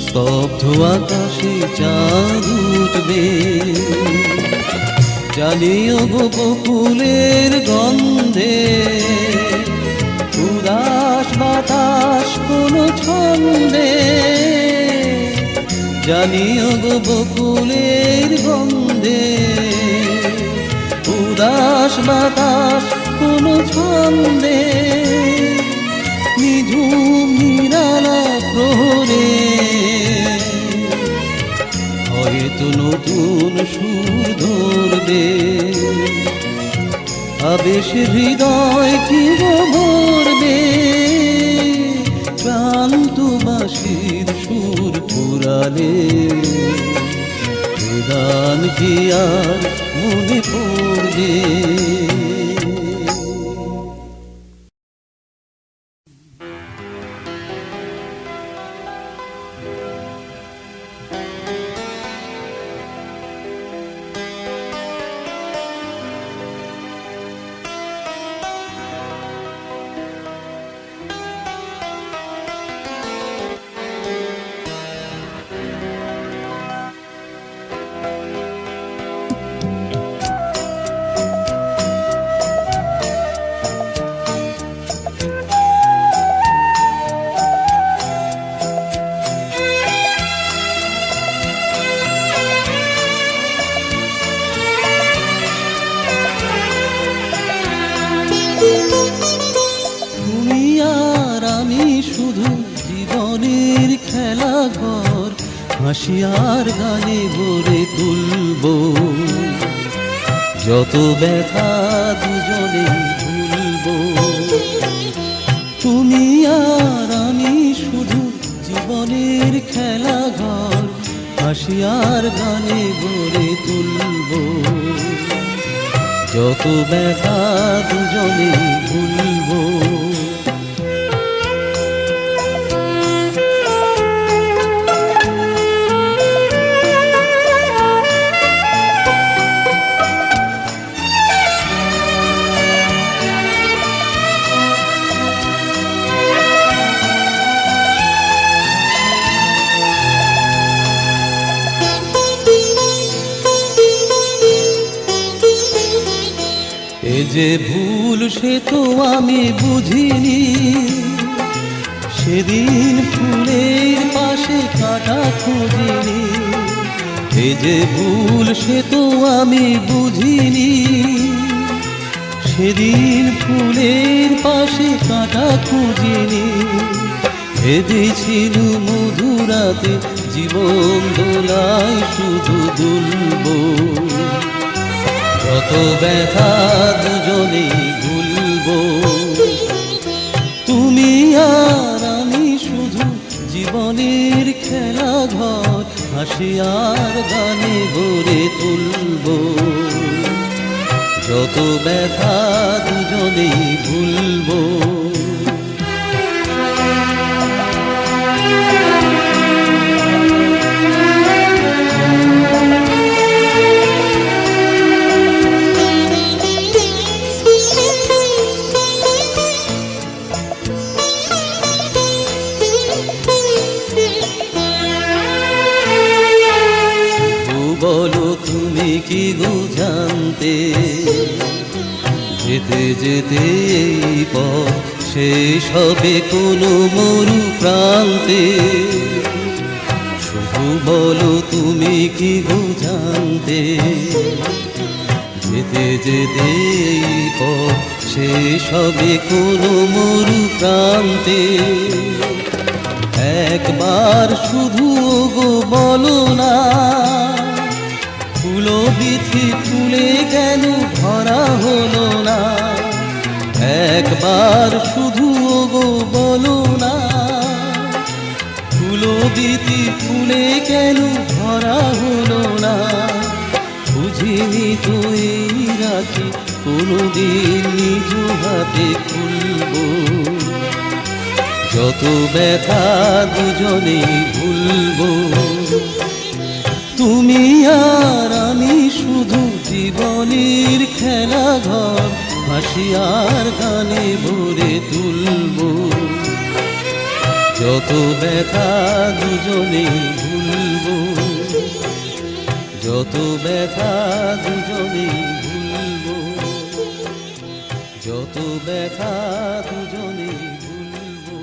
Speaker 3: স্তব্ধ আকাশে চাঁদ উঠবে, জানিও গো বকুলের গন্ধে উদাস বাতাস কোনো ছন্দে, জানিও গো বকুলের গন্ধে উদাস বাতাস কোনো ছন্দে, নিঝুম নিরালা প্রহরে হয়তো নতুন সুর ধরবে, আবেশের হৃদয় কি গো ভরবে, ক্লান্ত বাঁশির সুর ফুরালে এ গান কি আর মনে পড়বে। হাসিয়ার গানে ভরে তুলব, যত ব্যথা দুজনে ভুলব, তুমি আর আমি শুধু জীবনের খেলা ঘর, হাসিয়ার গানে ভরে তুলব, যত ব্যথা দুজনে ভুলব। যে ভুল সে তো আমি বুঝিনি, সেদিন ফুলের পাশে কাঁটা খুঁজিনি, এ যে ভুল সে তো আমি বুঝিনি, সেদিন ফুলের পাশে কাঁটা খুঁজিনি, ভেবেছিল মধুরাতে জীবন দোলায় শুধু দুলব, যত ব্যথা দুজনেই ভুলব, তুমি আর আমি শুধু জীবনের খেলা ঘর, হাসিয়ার গানে ভরে তুলব, যত ব্যথা দুজনেই ভুলব। জানতে। যেতে যেতে এই পথ শেষ হবে কোনো মরু প্রান্তে। শুধু বলো তুমি কি গো জানতে। যেতে যেতে এই পথ শেষ হবে কোনো মরু প্রান্তে। একবার শুধু গো বলো না, ফুলো বিথি ফুলে কেন ভরা হলো না। একবার শুধু গো বলো না, ফুলো বিথি ফুলে কেন ভরা হলো না। বুঝিনি তো এই রাখি কোনোদিন নিজ হাতে খুলবো। যত ব্যথা দুজনে ভুলবো। তুমি আর আমি শুধু জীবনের খেলাঘর, হাসি আর গানে ভরে তুলবো। যত ব্যথা দুজনে ভুলবো। যত ব্যথা দুজনে ভুলবো। যত ব্যথা দুজনে ভুলবো।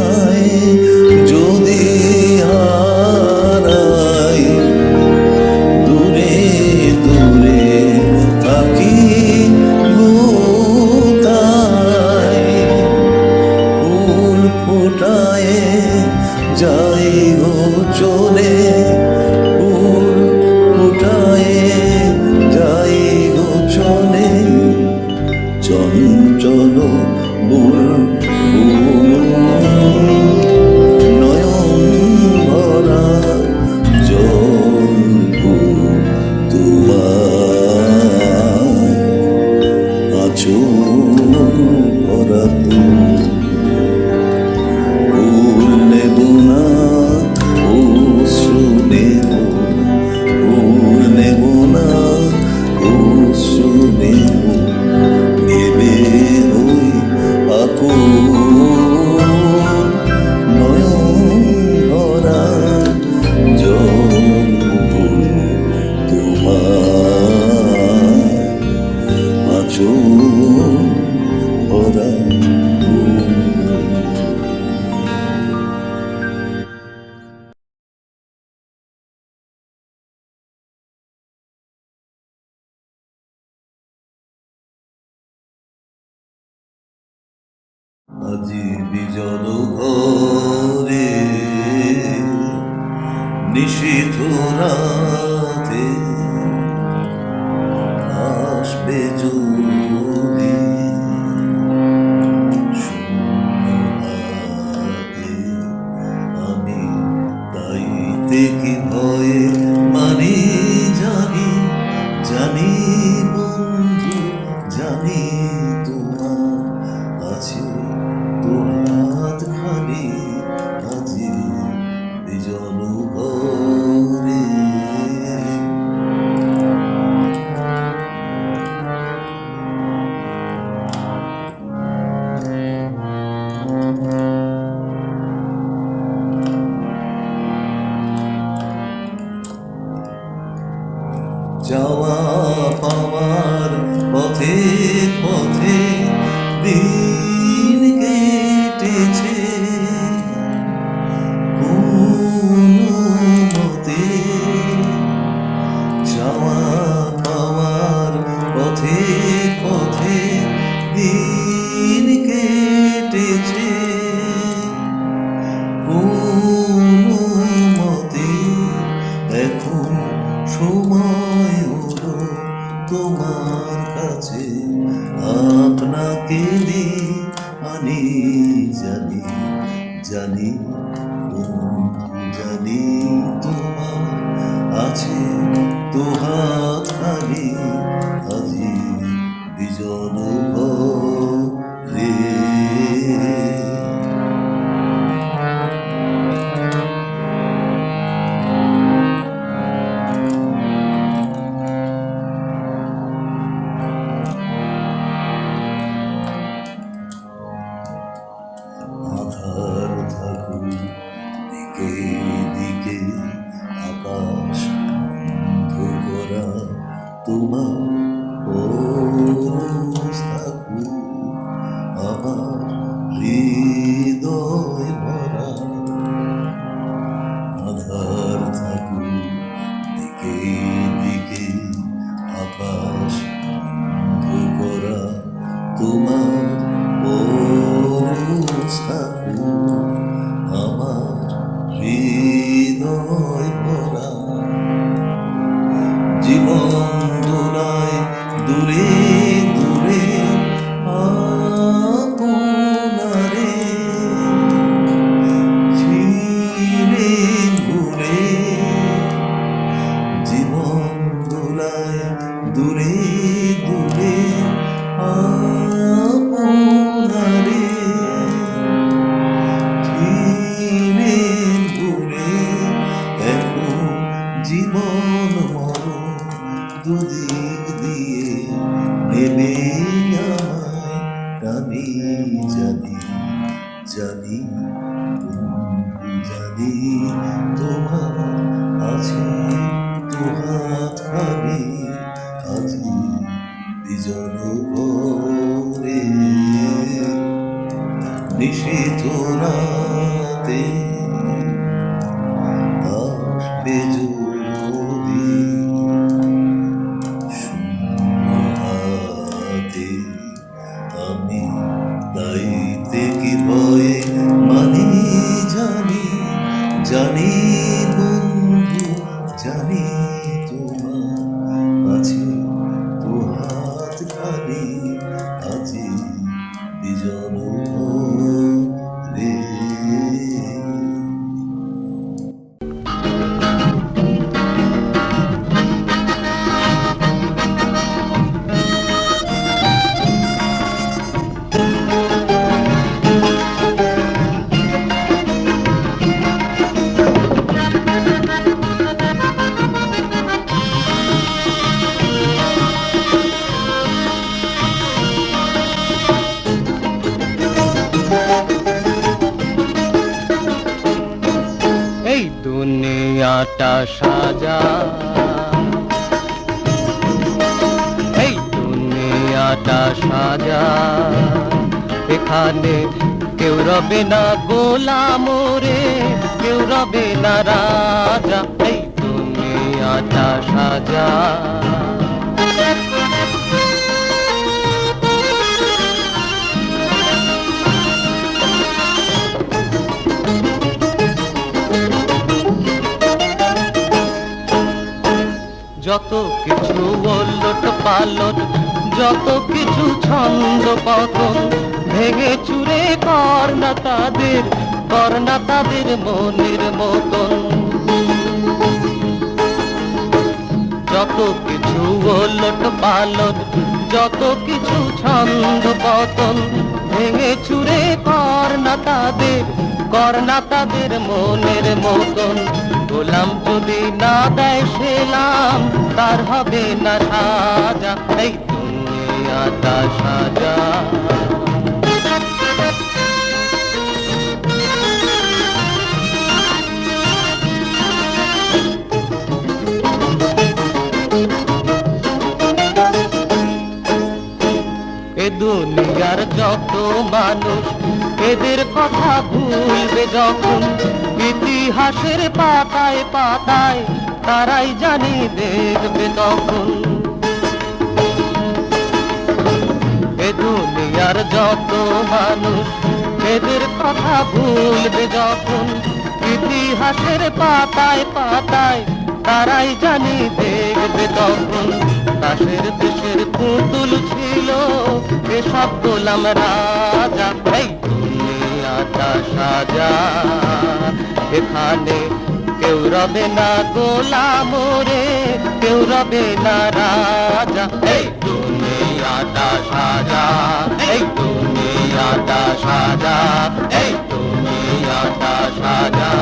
Speaker 4: তোমায় যদি
Speaker 3: যায় যাই গো চলে চঞ্চল নয়ন ভরা জল তোমার আচল ভরা ফুল নেব না অশ্রু নেব ফুল নেব না অশ্রু নেব নেবে ওই আকুল নয়ন ভরা জল তোমার আচল ভরা আজি বিজল ঘরে নিশীথ রাতে আসবে যদি শূন্য হাতে আমি তাইতে কি ভয়ে মানি জানি জানি বন্ধু জানি তোমার আছে হাত খালি আজি বিজন ঘরে যাওয়া পাওয়ার পথে পথে দিন কেটেছে কোনো মতে যাওয়া পাওয়ার পথে পথে দিন কেটেছে কোনো মতে এখন সময় হলো তোমার কাছে আপনাকে আনি জানি জানি জানি তোমার আছে তো হাত খালি আজি বিজন ঘরে আধার থাকুক দিকে দিকে আকাশ বন্ধ করা তোমার পরশ থাকুক আমার হৃদয় ভরা আধার থাকুক দিকে দিকে আকাশ বন্ধ করা তোমার পরশ থাকুক আমার হৃদয় ভরা জীবন দোলায় দূরে দূরে আপনারে ছিঁড়ে ঘুরে জীবন দোলায় দূরে দূরে আপনারে ছিঁড়ে ঘুরে এখন জীবন মরণ দুদিক দিয়ে নেবে আমায় টানি জানি জানি জানি তোমার আছে তো হাত খালি আজি বিজন ঘরে নিশীথ রাতে আসবে যদি শূন্য হাতে আমি দাইতে কি ভয়ে মানি
Speaker 1: দুনিয়াটা সাজা, এই দুনিয়াটা সাজা, এখানে কেউ রবে না গোলাম রে, কেউ রবে না রাজা, এই দুনিয়াটা সাজা। যত কিছু ওলট পালট, যত কিছু ছন্দ পতন, ভেঙে চুরে কর না তাদের মনের মতন। যত কিছু ওলট পালট, যত কিছু ছন্দ পতন, ভেঙে চুরে কর না তাদের মনের মতন। গোলাম যদি না দেয় সেলাম, তার হবে না সাজা, এই দুনিয়াটা সাজা। এ দুনিয়ার যত মানুষ এদের কথা ভুলবে যখন, ইতিহাসের পাতায় পাতায় তারাই জানি দেখবে তখন। এ দুনিয়ার যত মানুষ এদের কথা ভুলবে যখন, ইতিহাসের পাতায় পাতায় তারাই জানি দেখবে তখন। দাসের দেশের পুতুল ছিল এসব গোলাম রাজা, এই দুনিয়াটা সাজা, এখানে কেউ রবে না গোলাম রে, কেউ রবে না রাজা, এই দুনিয়াটা সাজা, এই দুনিয়াটা সাজা, এই দুনিয়াটা সাজা।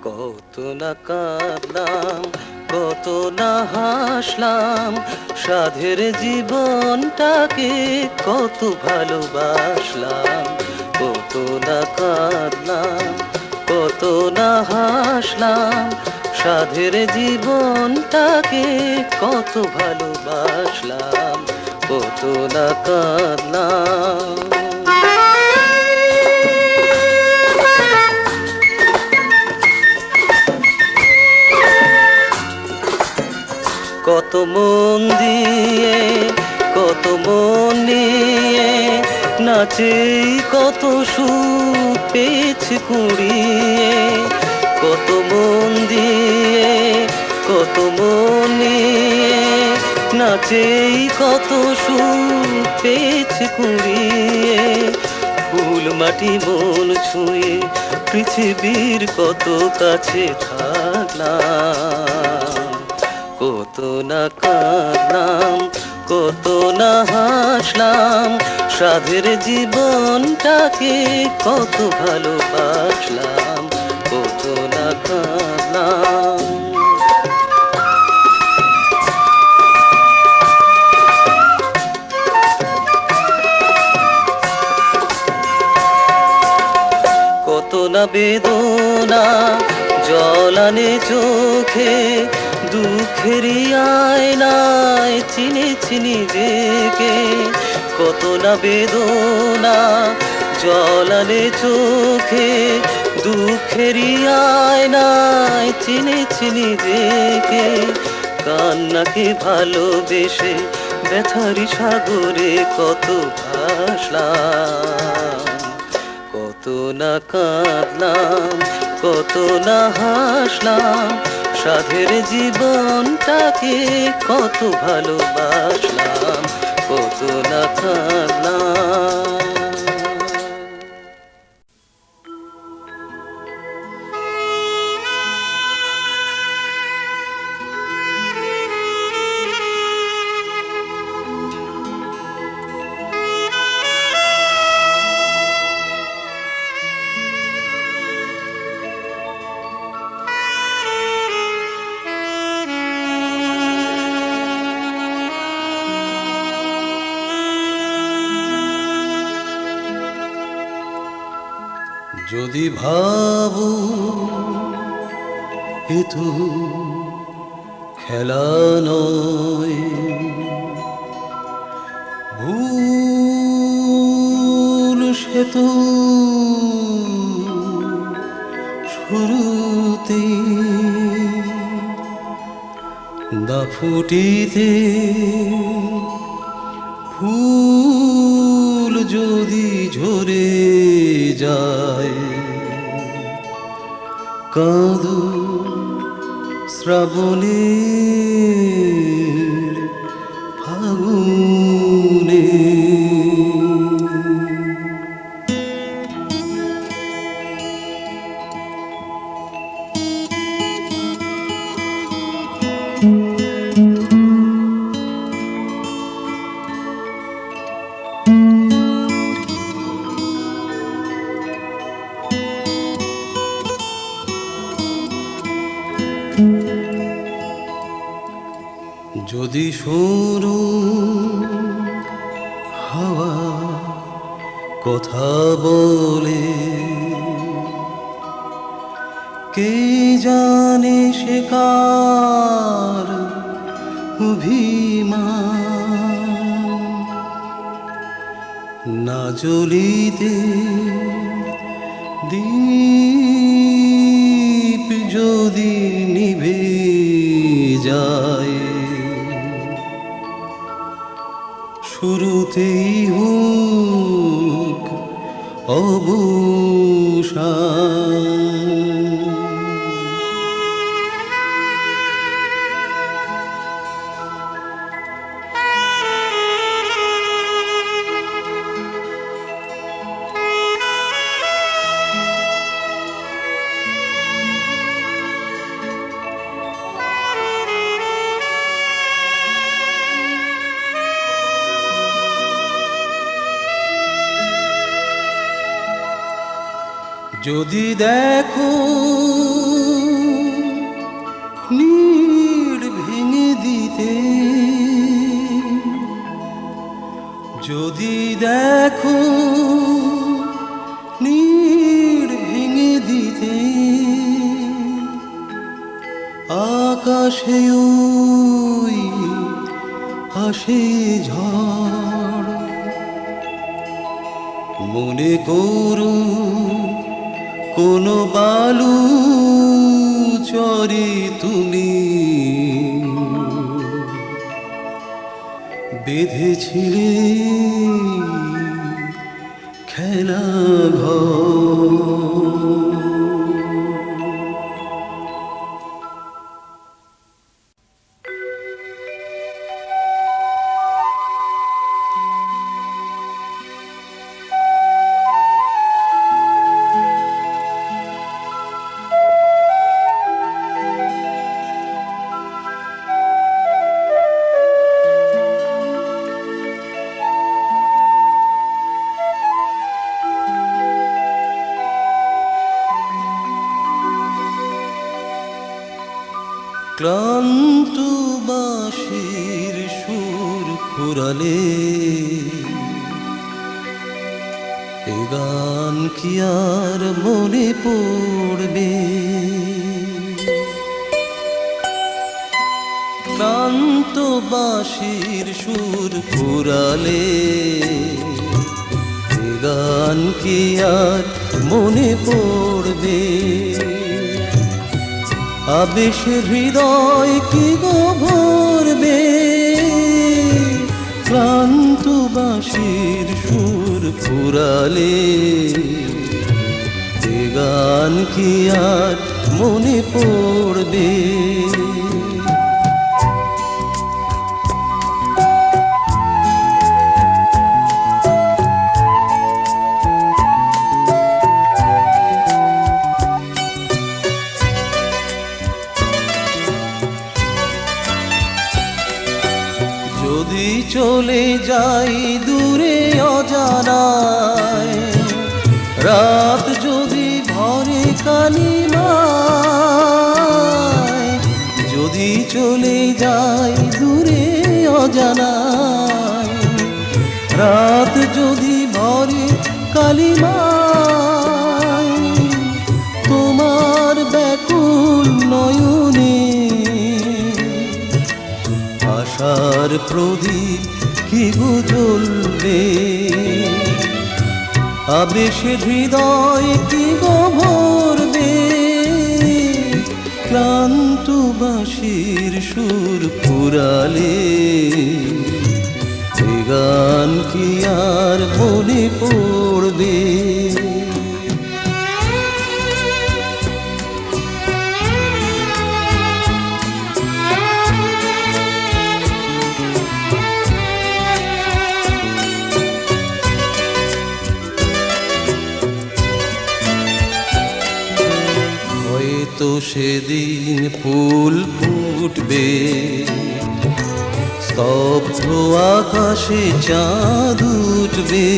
Speaker 1: কত না কাঁদলাম, কত না হাসলাম, সাধের জীবনটাকে কত ভালোবাসলাম। কত না কাঁদলাম, কত না হাসলাম, সাধের জীবনটাকে কত ভালোবাসলাম। কত না কাঁদলাম। কত মন দিয়ে, কত মন নিয়ে, নাচে কত সুখ পেয়েছে কুড়িয়ে। কত মন দিয়ে, কত মন নিয়ে, নাচে কত সুখ পেয়েছে কুড়িয়ে। ফুল মাটি মন ছুঁয়ে পৃথিবীর কত কাছে থাকলাম। কত না কাঁদলাম, কত না হাসলাম, সাধের জীবনটাকে কত ভালোবাসলাম। কত না কাঁদলাম। কত না বেদনা জল আনে চোখে, দুঃখেরই আয়নায় চিনেছি নিজেকে। কত না বেদনা জল আনে চোখে, দুঃখেরই আয়নায় চিনেছি নিজেকে। কান্নাকে ভালোবেসে ব্যথারি সাগরে কত ভাসলাম। কত না কাঁদলাম, কত না হাসলাম, সাধের জীবনটাকে কত ভালোবাসলাম। কত না কাঁদলাম।
Speaker 3: যদি ভাবো এ তো খেলা নয়, ভুল সে তো শুরুতে দাফুটিতে ফুল যদি ঝরে যায়, কাঁদো শ্রাবণের ফাগুনে। যদি শোনো হাওয়া কথা বলে, কে জানে সে কার অভিমান, না জ্বলিতে দীপ যদি নিভে যায়, শুরুতেই হোক অবসান। যদি দেখো নীড় ভেঙে দিতে, যদি দেখো নীড় ভেঙে দিতে, আকাশে ওই আসে ঝড়, মনে করো কোনো বালু চরে তুমি বেঁধেছিলে খেলা ঘর। ক্লান্ত বাঁশির সুর ফুরালে এ গান কি আর মনে পড়বে? ক্লান্ত বাঁশির সুর ফুরালে এ গান কি আর মনে পড়বে? আবেশের হৃদয় কি গো ভরবে? ক্লান্ত বাঁশির সুর ফুরালে এ গান কি আর মনে পড়বে? যদি চলে যাই দূরে অজানায়, রাত যদি ভরে কালিমায়, যদি চলে যাই দূরে অজানায়, রাত যদি ভরে কালিমায়, প্রদীপ কি গো জ্বলবে, আবেশে হৃদয় কি গো ভরবে, ক্লান্ত বাঁশির সুর ফুরালে এ গান কি আর মনে পড়বে। হয়তো সেদিন ফুল ফুটবে, স্তব্ধ আকাশে চাঁদ উঠবে,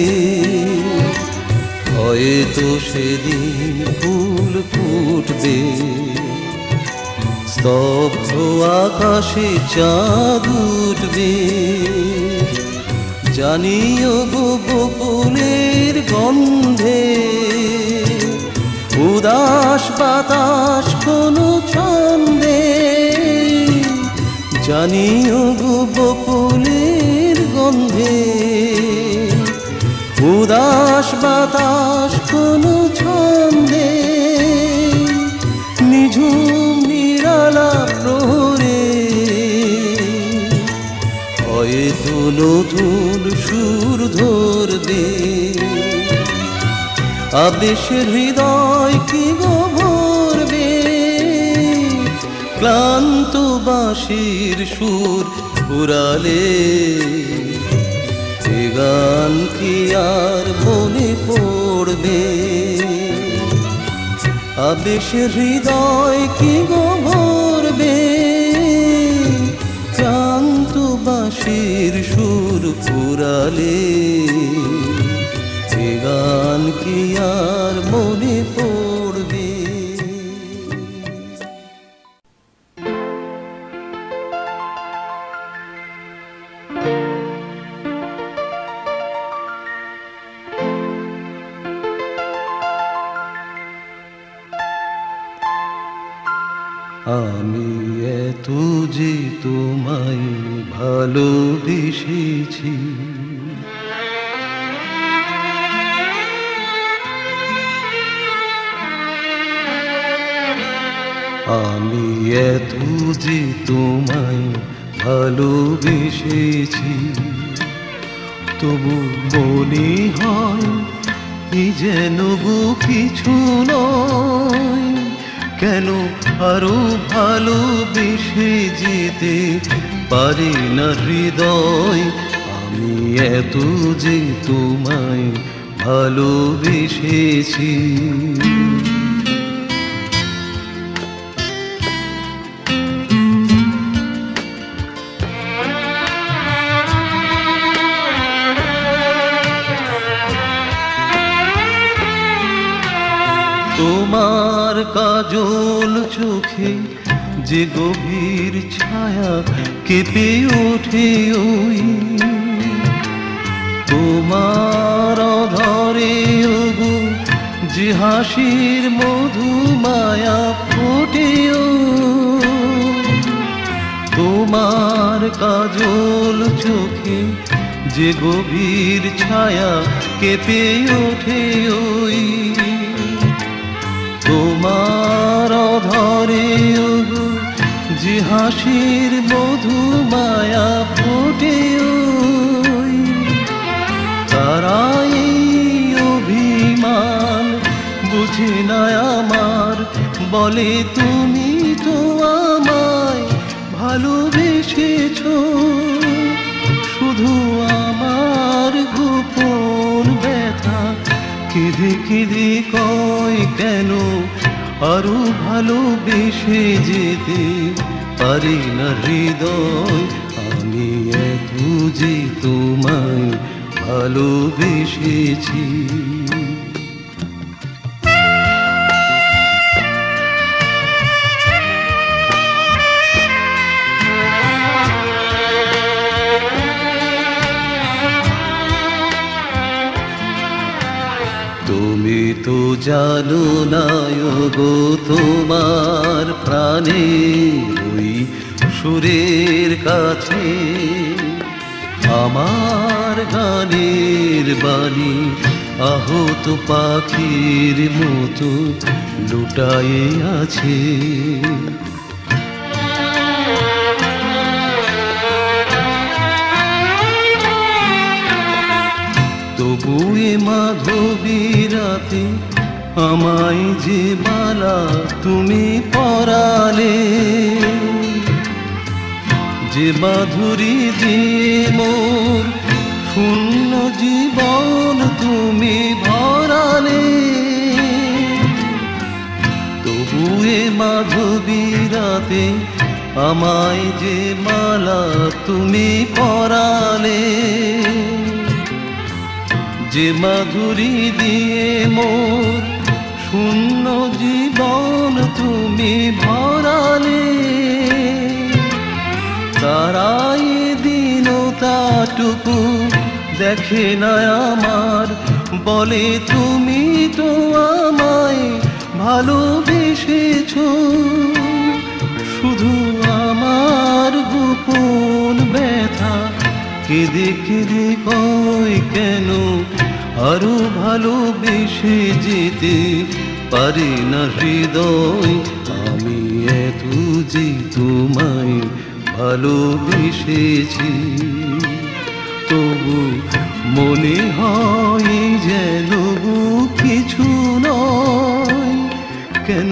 Speaker 3: হয়তো সেদিন ফুল ফুটবে, স্তব্ধ আকাশে চাঁদ উঠবে, জানিও গো বকুলের গন্ধে উদাস বাতাস কোনো ছন্দে, জানিও গো বকুলের গন্ধে উদাস বাতাস কোনো ছন্দে, নিঝুম নিরালা প্রহরে হয়তো নতুন সুর ধরবে, আবেশের হৃদয় কি গো ভরবে, ক্লান্ত বাঁশির সুর ফুরালে এ গান কি আর মনে পড়বে, আবেশের হৃদয় কি গো ভরবে, ক্লান্ত বাঁশির সুর ফুরালে এ গান কি আর মনে পড়বে। আমি এত যে তোমায় ভালোবেসেছি, আমি এত যে তোমায় ভালোবেসেছি, তবু মনে হয় কি যেন গো কিছু নয়, কেন আরো ভালোবেসে যেতে পারি না হৃদয়, আমি এত যে তোমায় ভালোবেসেছি। তোমার কাজল চোখে যে গভীর ছায়া কেঁপে ওঠে ওই, তোমার অধরে ওগো যে হাসির মধু মায়া ফোটে, তোমার কাজল চোখে যে গভীর ছায়া কেঁপে ওঠে ওই, তোমার অধরে ওগো যে হাসির মধু মায়া ফোটে ওই, তারাই অভিমান বুঝে না আমার, বলে তুমি তো আমায় ভালোবেসেছো, শুধু আমার গোপন ব্যথা কেঁদে কেঁদে কয় কেন আরো ভালোবেসে যেতে পারি না হৃদয়, আমি এত যে তোমায় ভালোবেসেছি। তুমি তো জানো না গো তোমার প্রাণের ওই সুরের কাছে আমার গানের বাণী আহত পাখির মতো লুটায়ে আছে। তবু এ মাধবী রাতে আমায় যে মালা তুমি পরালে, যে মাধুরী দিয়ে মোর শূন্য জীবন তুমি ভরালে। তবু এ মাধবী রাতে আমায় যে মালা তুমি পরালে, যে মাধুরী দিয়ে মোর শূন্য জীবন তুমি ভরালে। তারাই দীনতাটুকু দেখে না আমার, বলে তুমি তো আমায় ভালোবেসেছ। শুধু আমার গোপন ব্যথা কেঁদে কেঁদে কয় কেন আরো ভালোবেসে যেতে পারি না হৃদয়। আমি এত যে তোমায় ভালোবেসেছি, তবু মনে হয় যেন কিছু নয়। কেন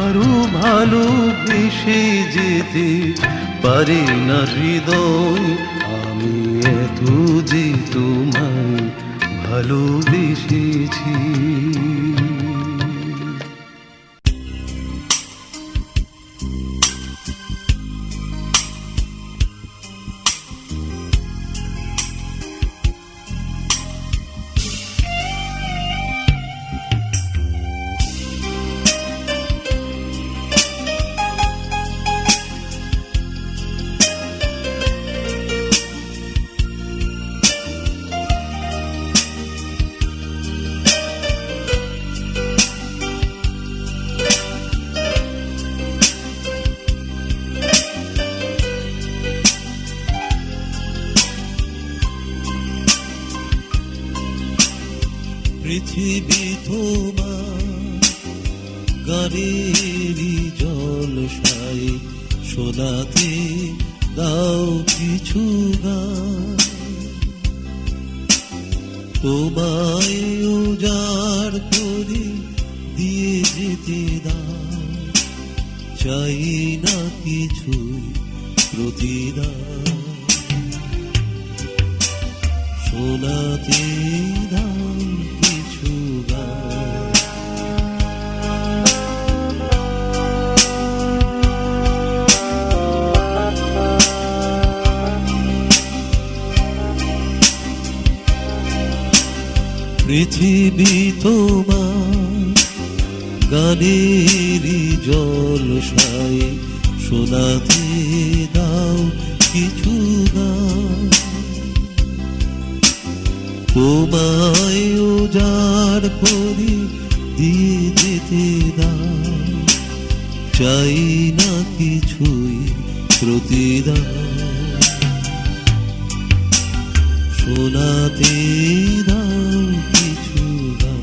Speaker 3: আরো ভালোবেসে যেতে পারি না হৃদয়। আমি এত যে তোমায় ভালোবেসেছি। পৃথিবী তোমার গানেরই জলসায় শোনাতে দাও কিছু গান। তোমায় উজাড় করে দিয়ে যেতে দাও, চাই না কিছু প্রতিদান। শোনাতে দাও কিছু গান। পৃথিবী তোমার গানেরই জলসায় শোনাতে দাও কিছু গান। তোমায় উজাড় করে দিয়ে যেতে দাও, চাই না কিছুই প্রতিদান। শোনাতে দাও কিছু গান।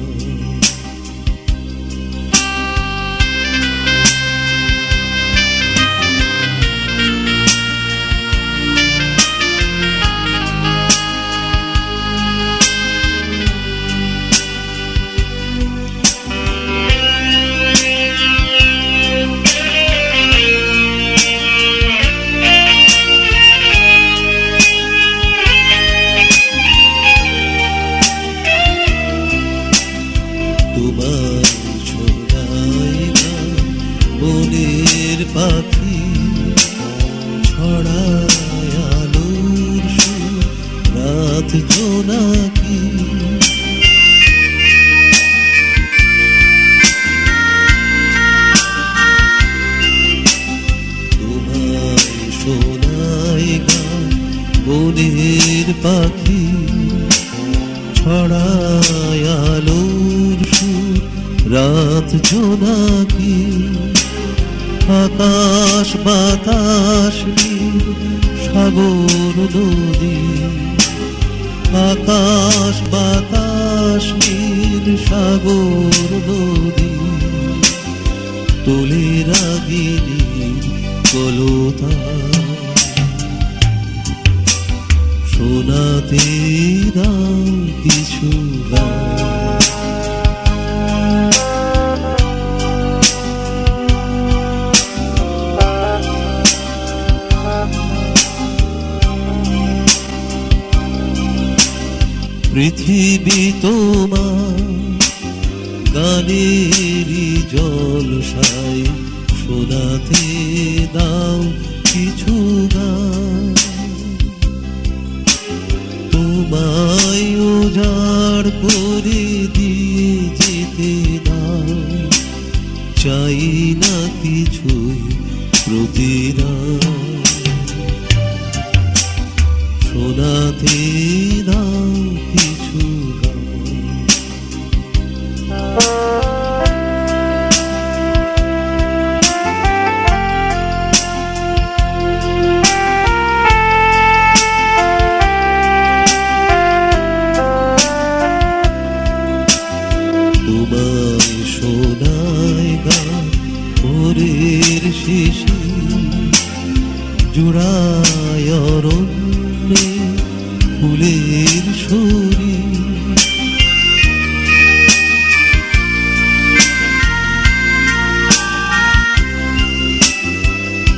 Speaker 3: বনের পাখি ছড়ায় আলোর সুর রাত জোনাকি। তোমায় শোনায় গান বনের পাখি ছড়ায় আলোর সুর রাত জোনাকি। আকাশ বাতাস নীল সাগর নদী, আকাশ বাতাস নীল সাগর নদী, তোলে রাগিনী কলতা, শোনাতে দাও কিছু গান। পৃথিবী তোমার গানেরই জলসায়, শোনাতে দাও কিছু গান। তোমায় উজাড় করে দিয়ে যেতে দাও, চাই না কিছুই প্রতিদান। শোনাতে দাও কিছু গান। তোমায় শোনায় গান ভোরের শিশির, জুড়ায় অরণ্যে ফুলের শরীর।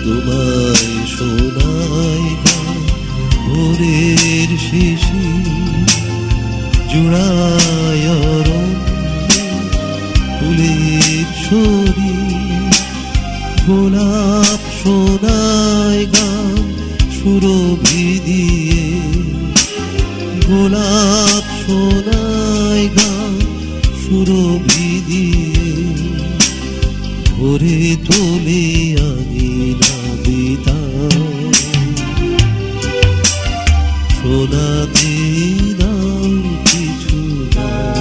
Speaker 3: তোমায় শোনায় গান ভোরের শিশির, জুড়ায় অরণ্যে ফুলের শরীর। গোলাপ শোনায় গান সুরভি দিয়ে, গোলাপ শোনায় গান সুরভি দিয়ে, ভরে তোলে আঙিনা বিতান। শোনাতে দাও কিছু গান।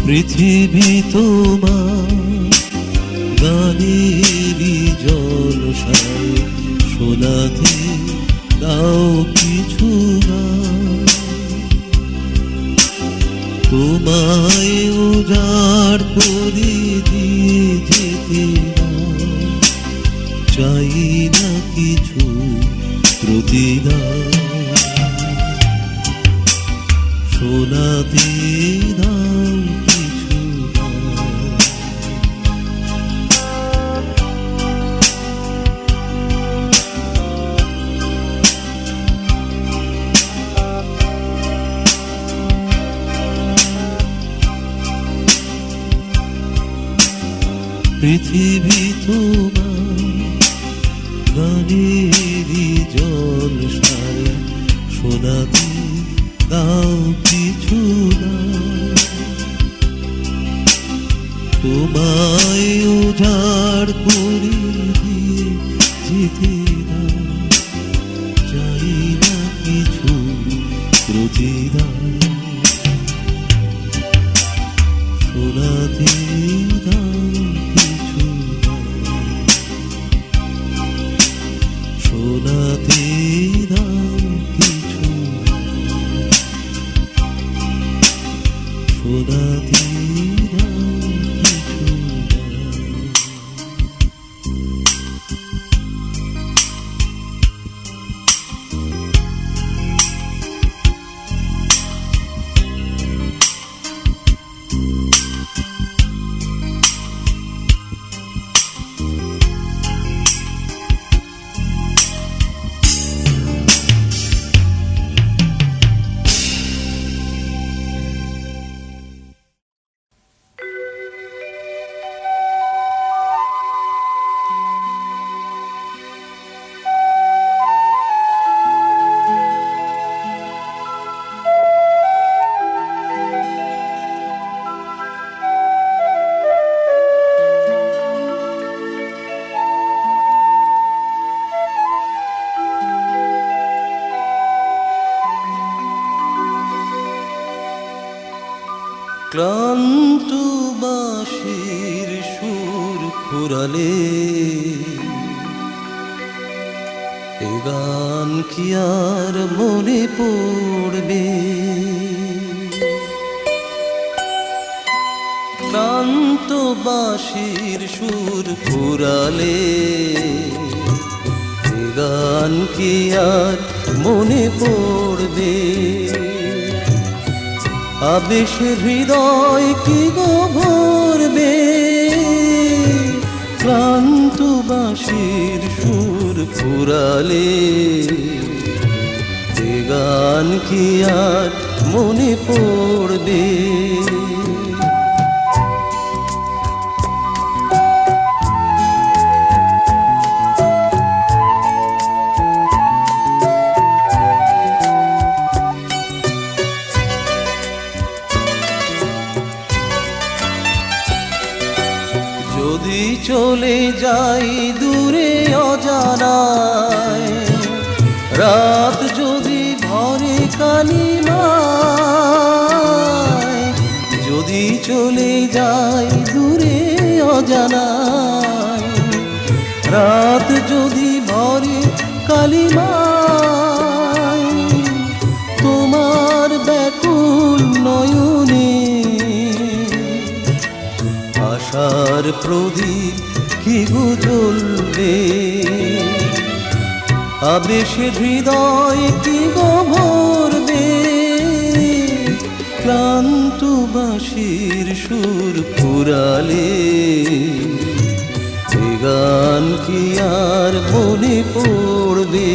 Speaker 3: পৃথিবী তোমার গানেরই জলসায়, শোনাতে দাও কিছু গান। তোমায় উজাড় করে দিয়ে যেতে দাও, চাই না কিছু প্রতিদান। শোনাতে দাও কিছু গান। পৃথিবী তোমার গানেরই জলসায়, শোনাতে দাও কিছু গান। তোমায় উজাড় করে দিয়ে যেতে দাও, চাই না কিছু প্রতিদান। শোনাতে দাও কিছু গান। শোনাতে দাও কিছু গান। শোনাতে দাও কিছু গান। ক্লান্ত বাঁশির সুর ফুরালে এ গান কি আর মনে পড়বে? ক্লান্ত বাঁশির সুর ফুরালে এ গান কি আর মনে পড়বে? আবেশের হৃদয় কি গো ভরবে? ক্লান্ত বাঁশির সুর ফুরালে এ গান কি আর মনে পড়বে? যদি চলে যাই দূরে অজানায়, রাত যদি ভরে কালিমায়, যদি চলে যাই দূরে অজানায়, রাত যদি ভরে কালিমায়, তোমার ব্যাকুল নয়নে আশার প্রদীপ কি গো জ্বলবে? আবেশের হৃদয় কি গো ভরবে? ক্লান্ত বাঁশির সুর ফুরালে এ গান কি আর মনে পড়বে?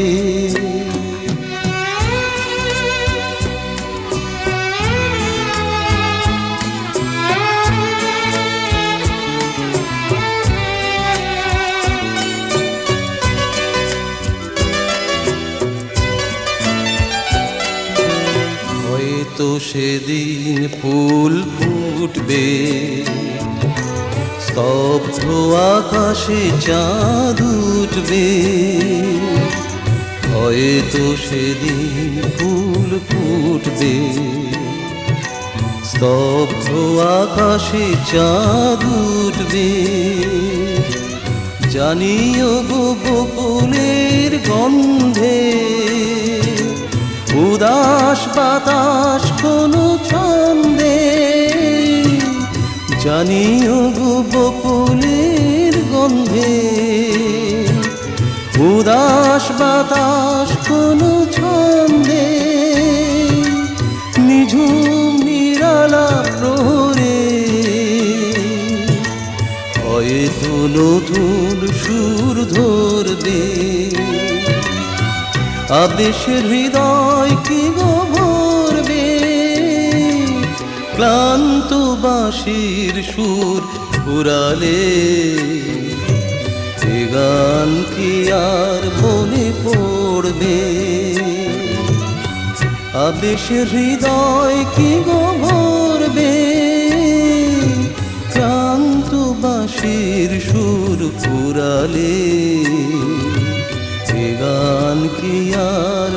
Speaker 3: হয়তো সেদিন ফুল ফুটবে, স্তব্ধ আকাশে চাঁদ উঠবে। হয়তো সেদিন ফুল ফুটবে, স্তব্ধ আকাশে চাঁদ উঠবে। জানিও গো বকুলের গন্ধে উদাস বাতাস কোনো ছন্দে, জানিও গো বকুলের গন্ধে উদাস বাতাস কোনো ছন্দে। নিঝুম নিরালা প্রহরে হয়তো নতুন সুর ধরবে। আবেশের হৃদয় কি গো ভরবে? ক্লান্ত বাঁশির সুর ফুরালে এ গান কি আর মনে পড়বে? আবেশের হৃদয় কি গো ভরবে? ক্লান্ত বাঁশির সুর ফুরালে এ গান কি আর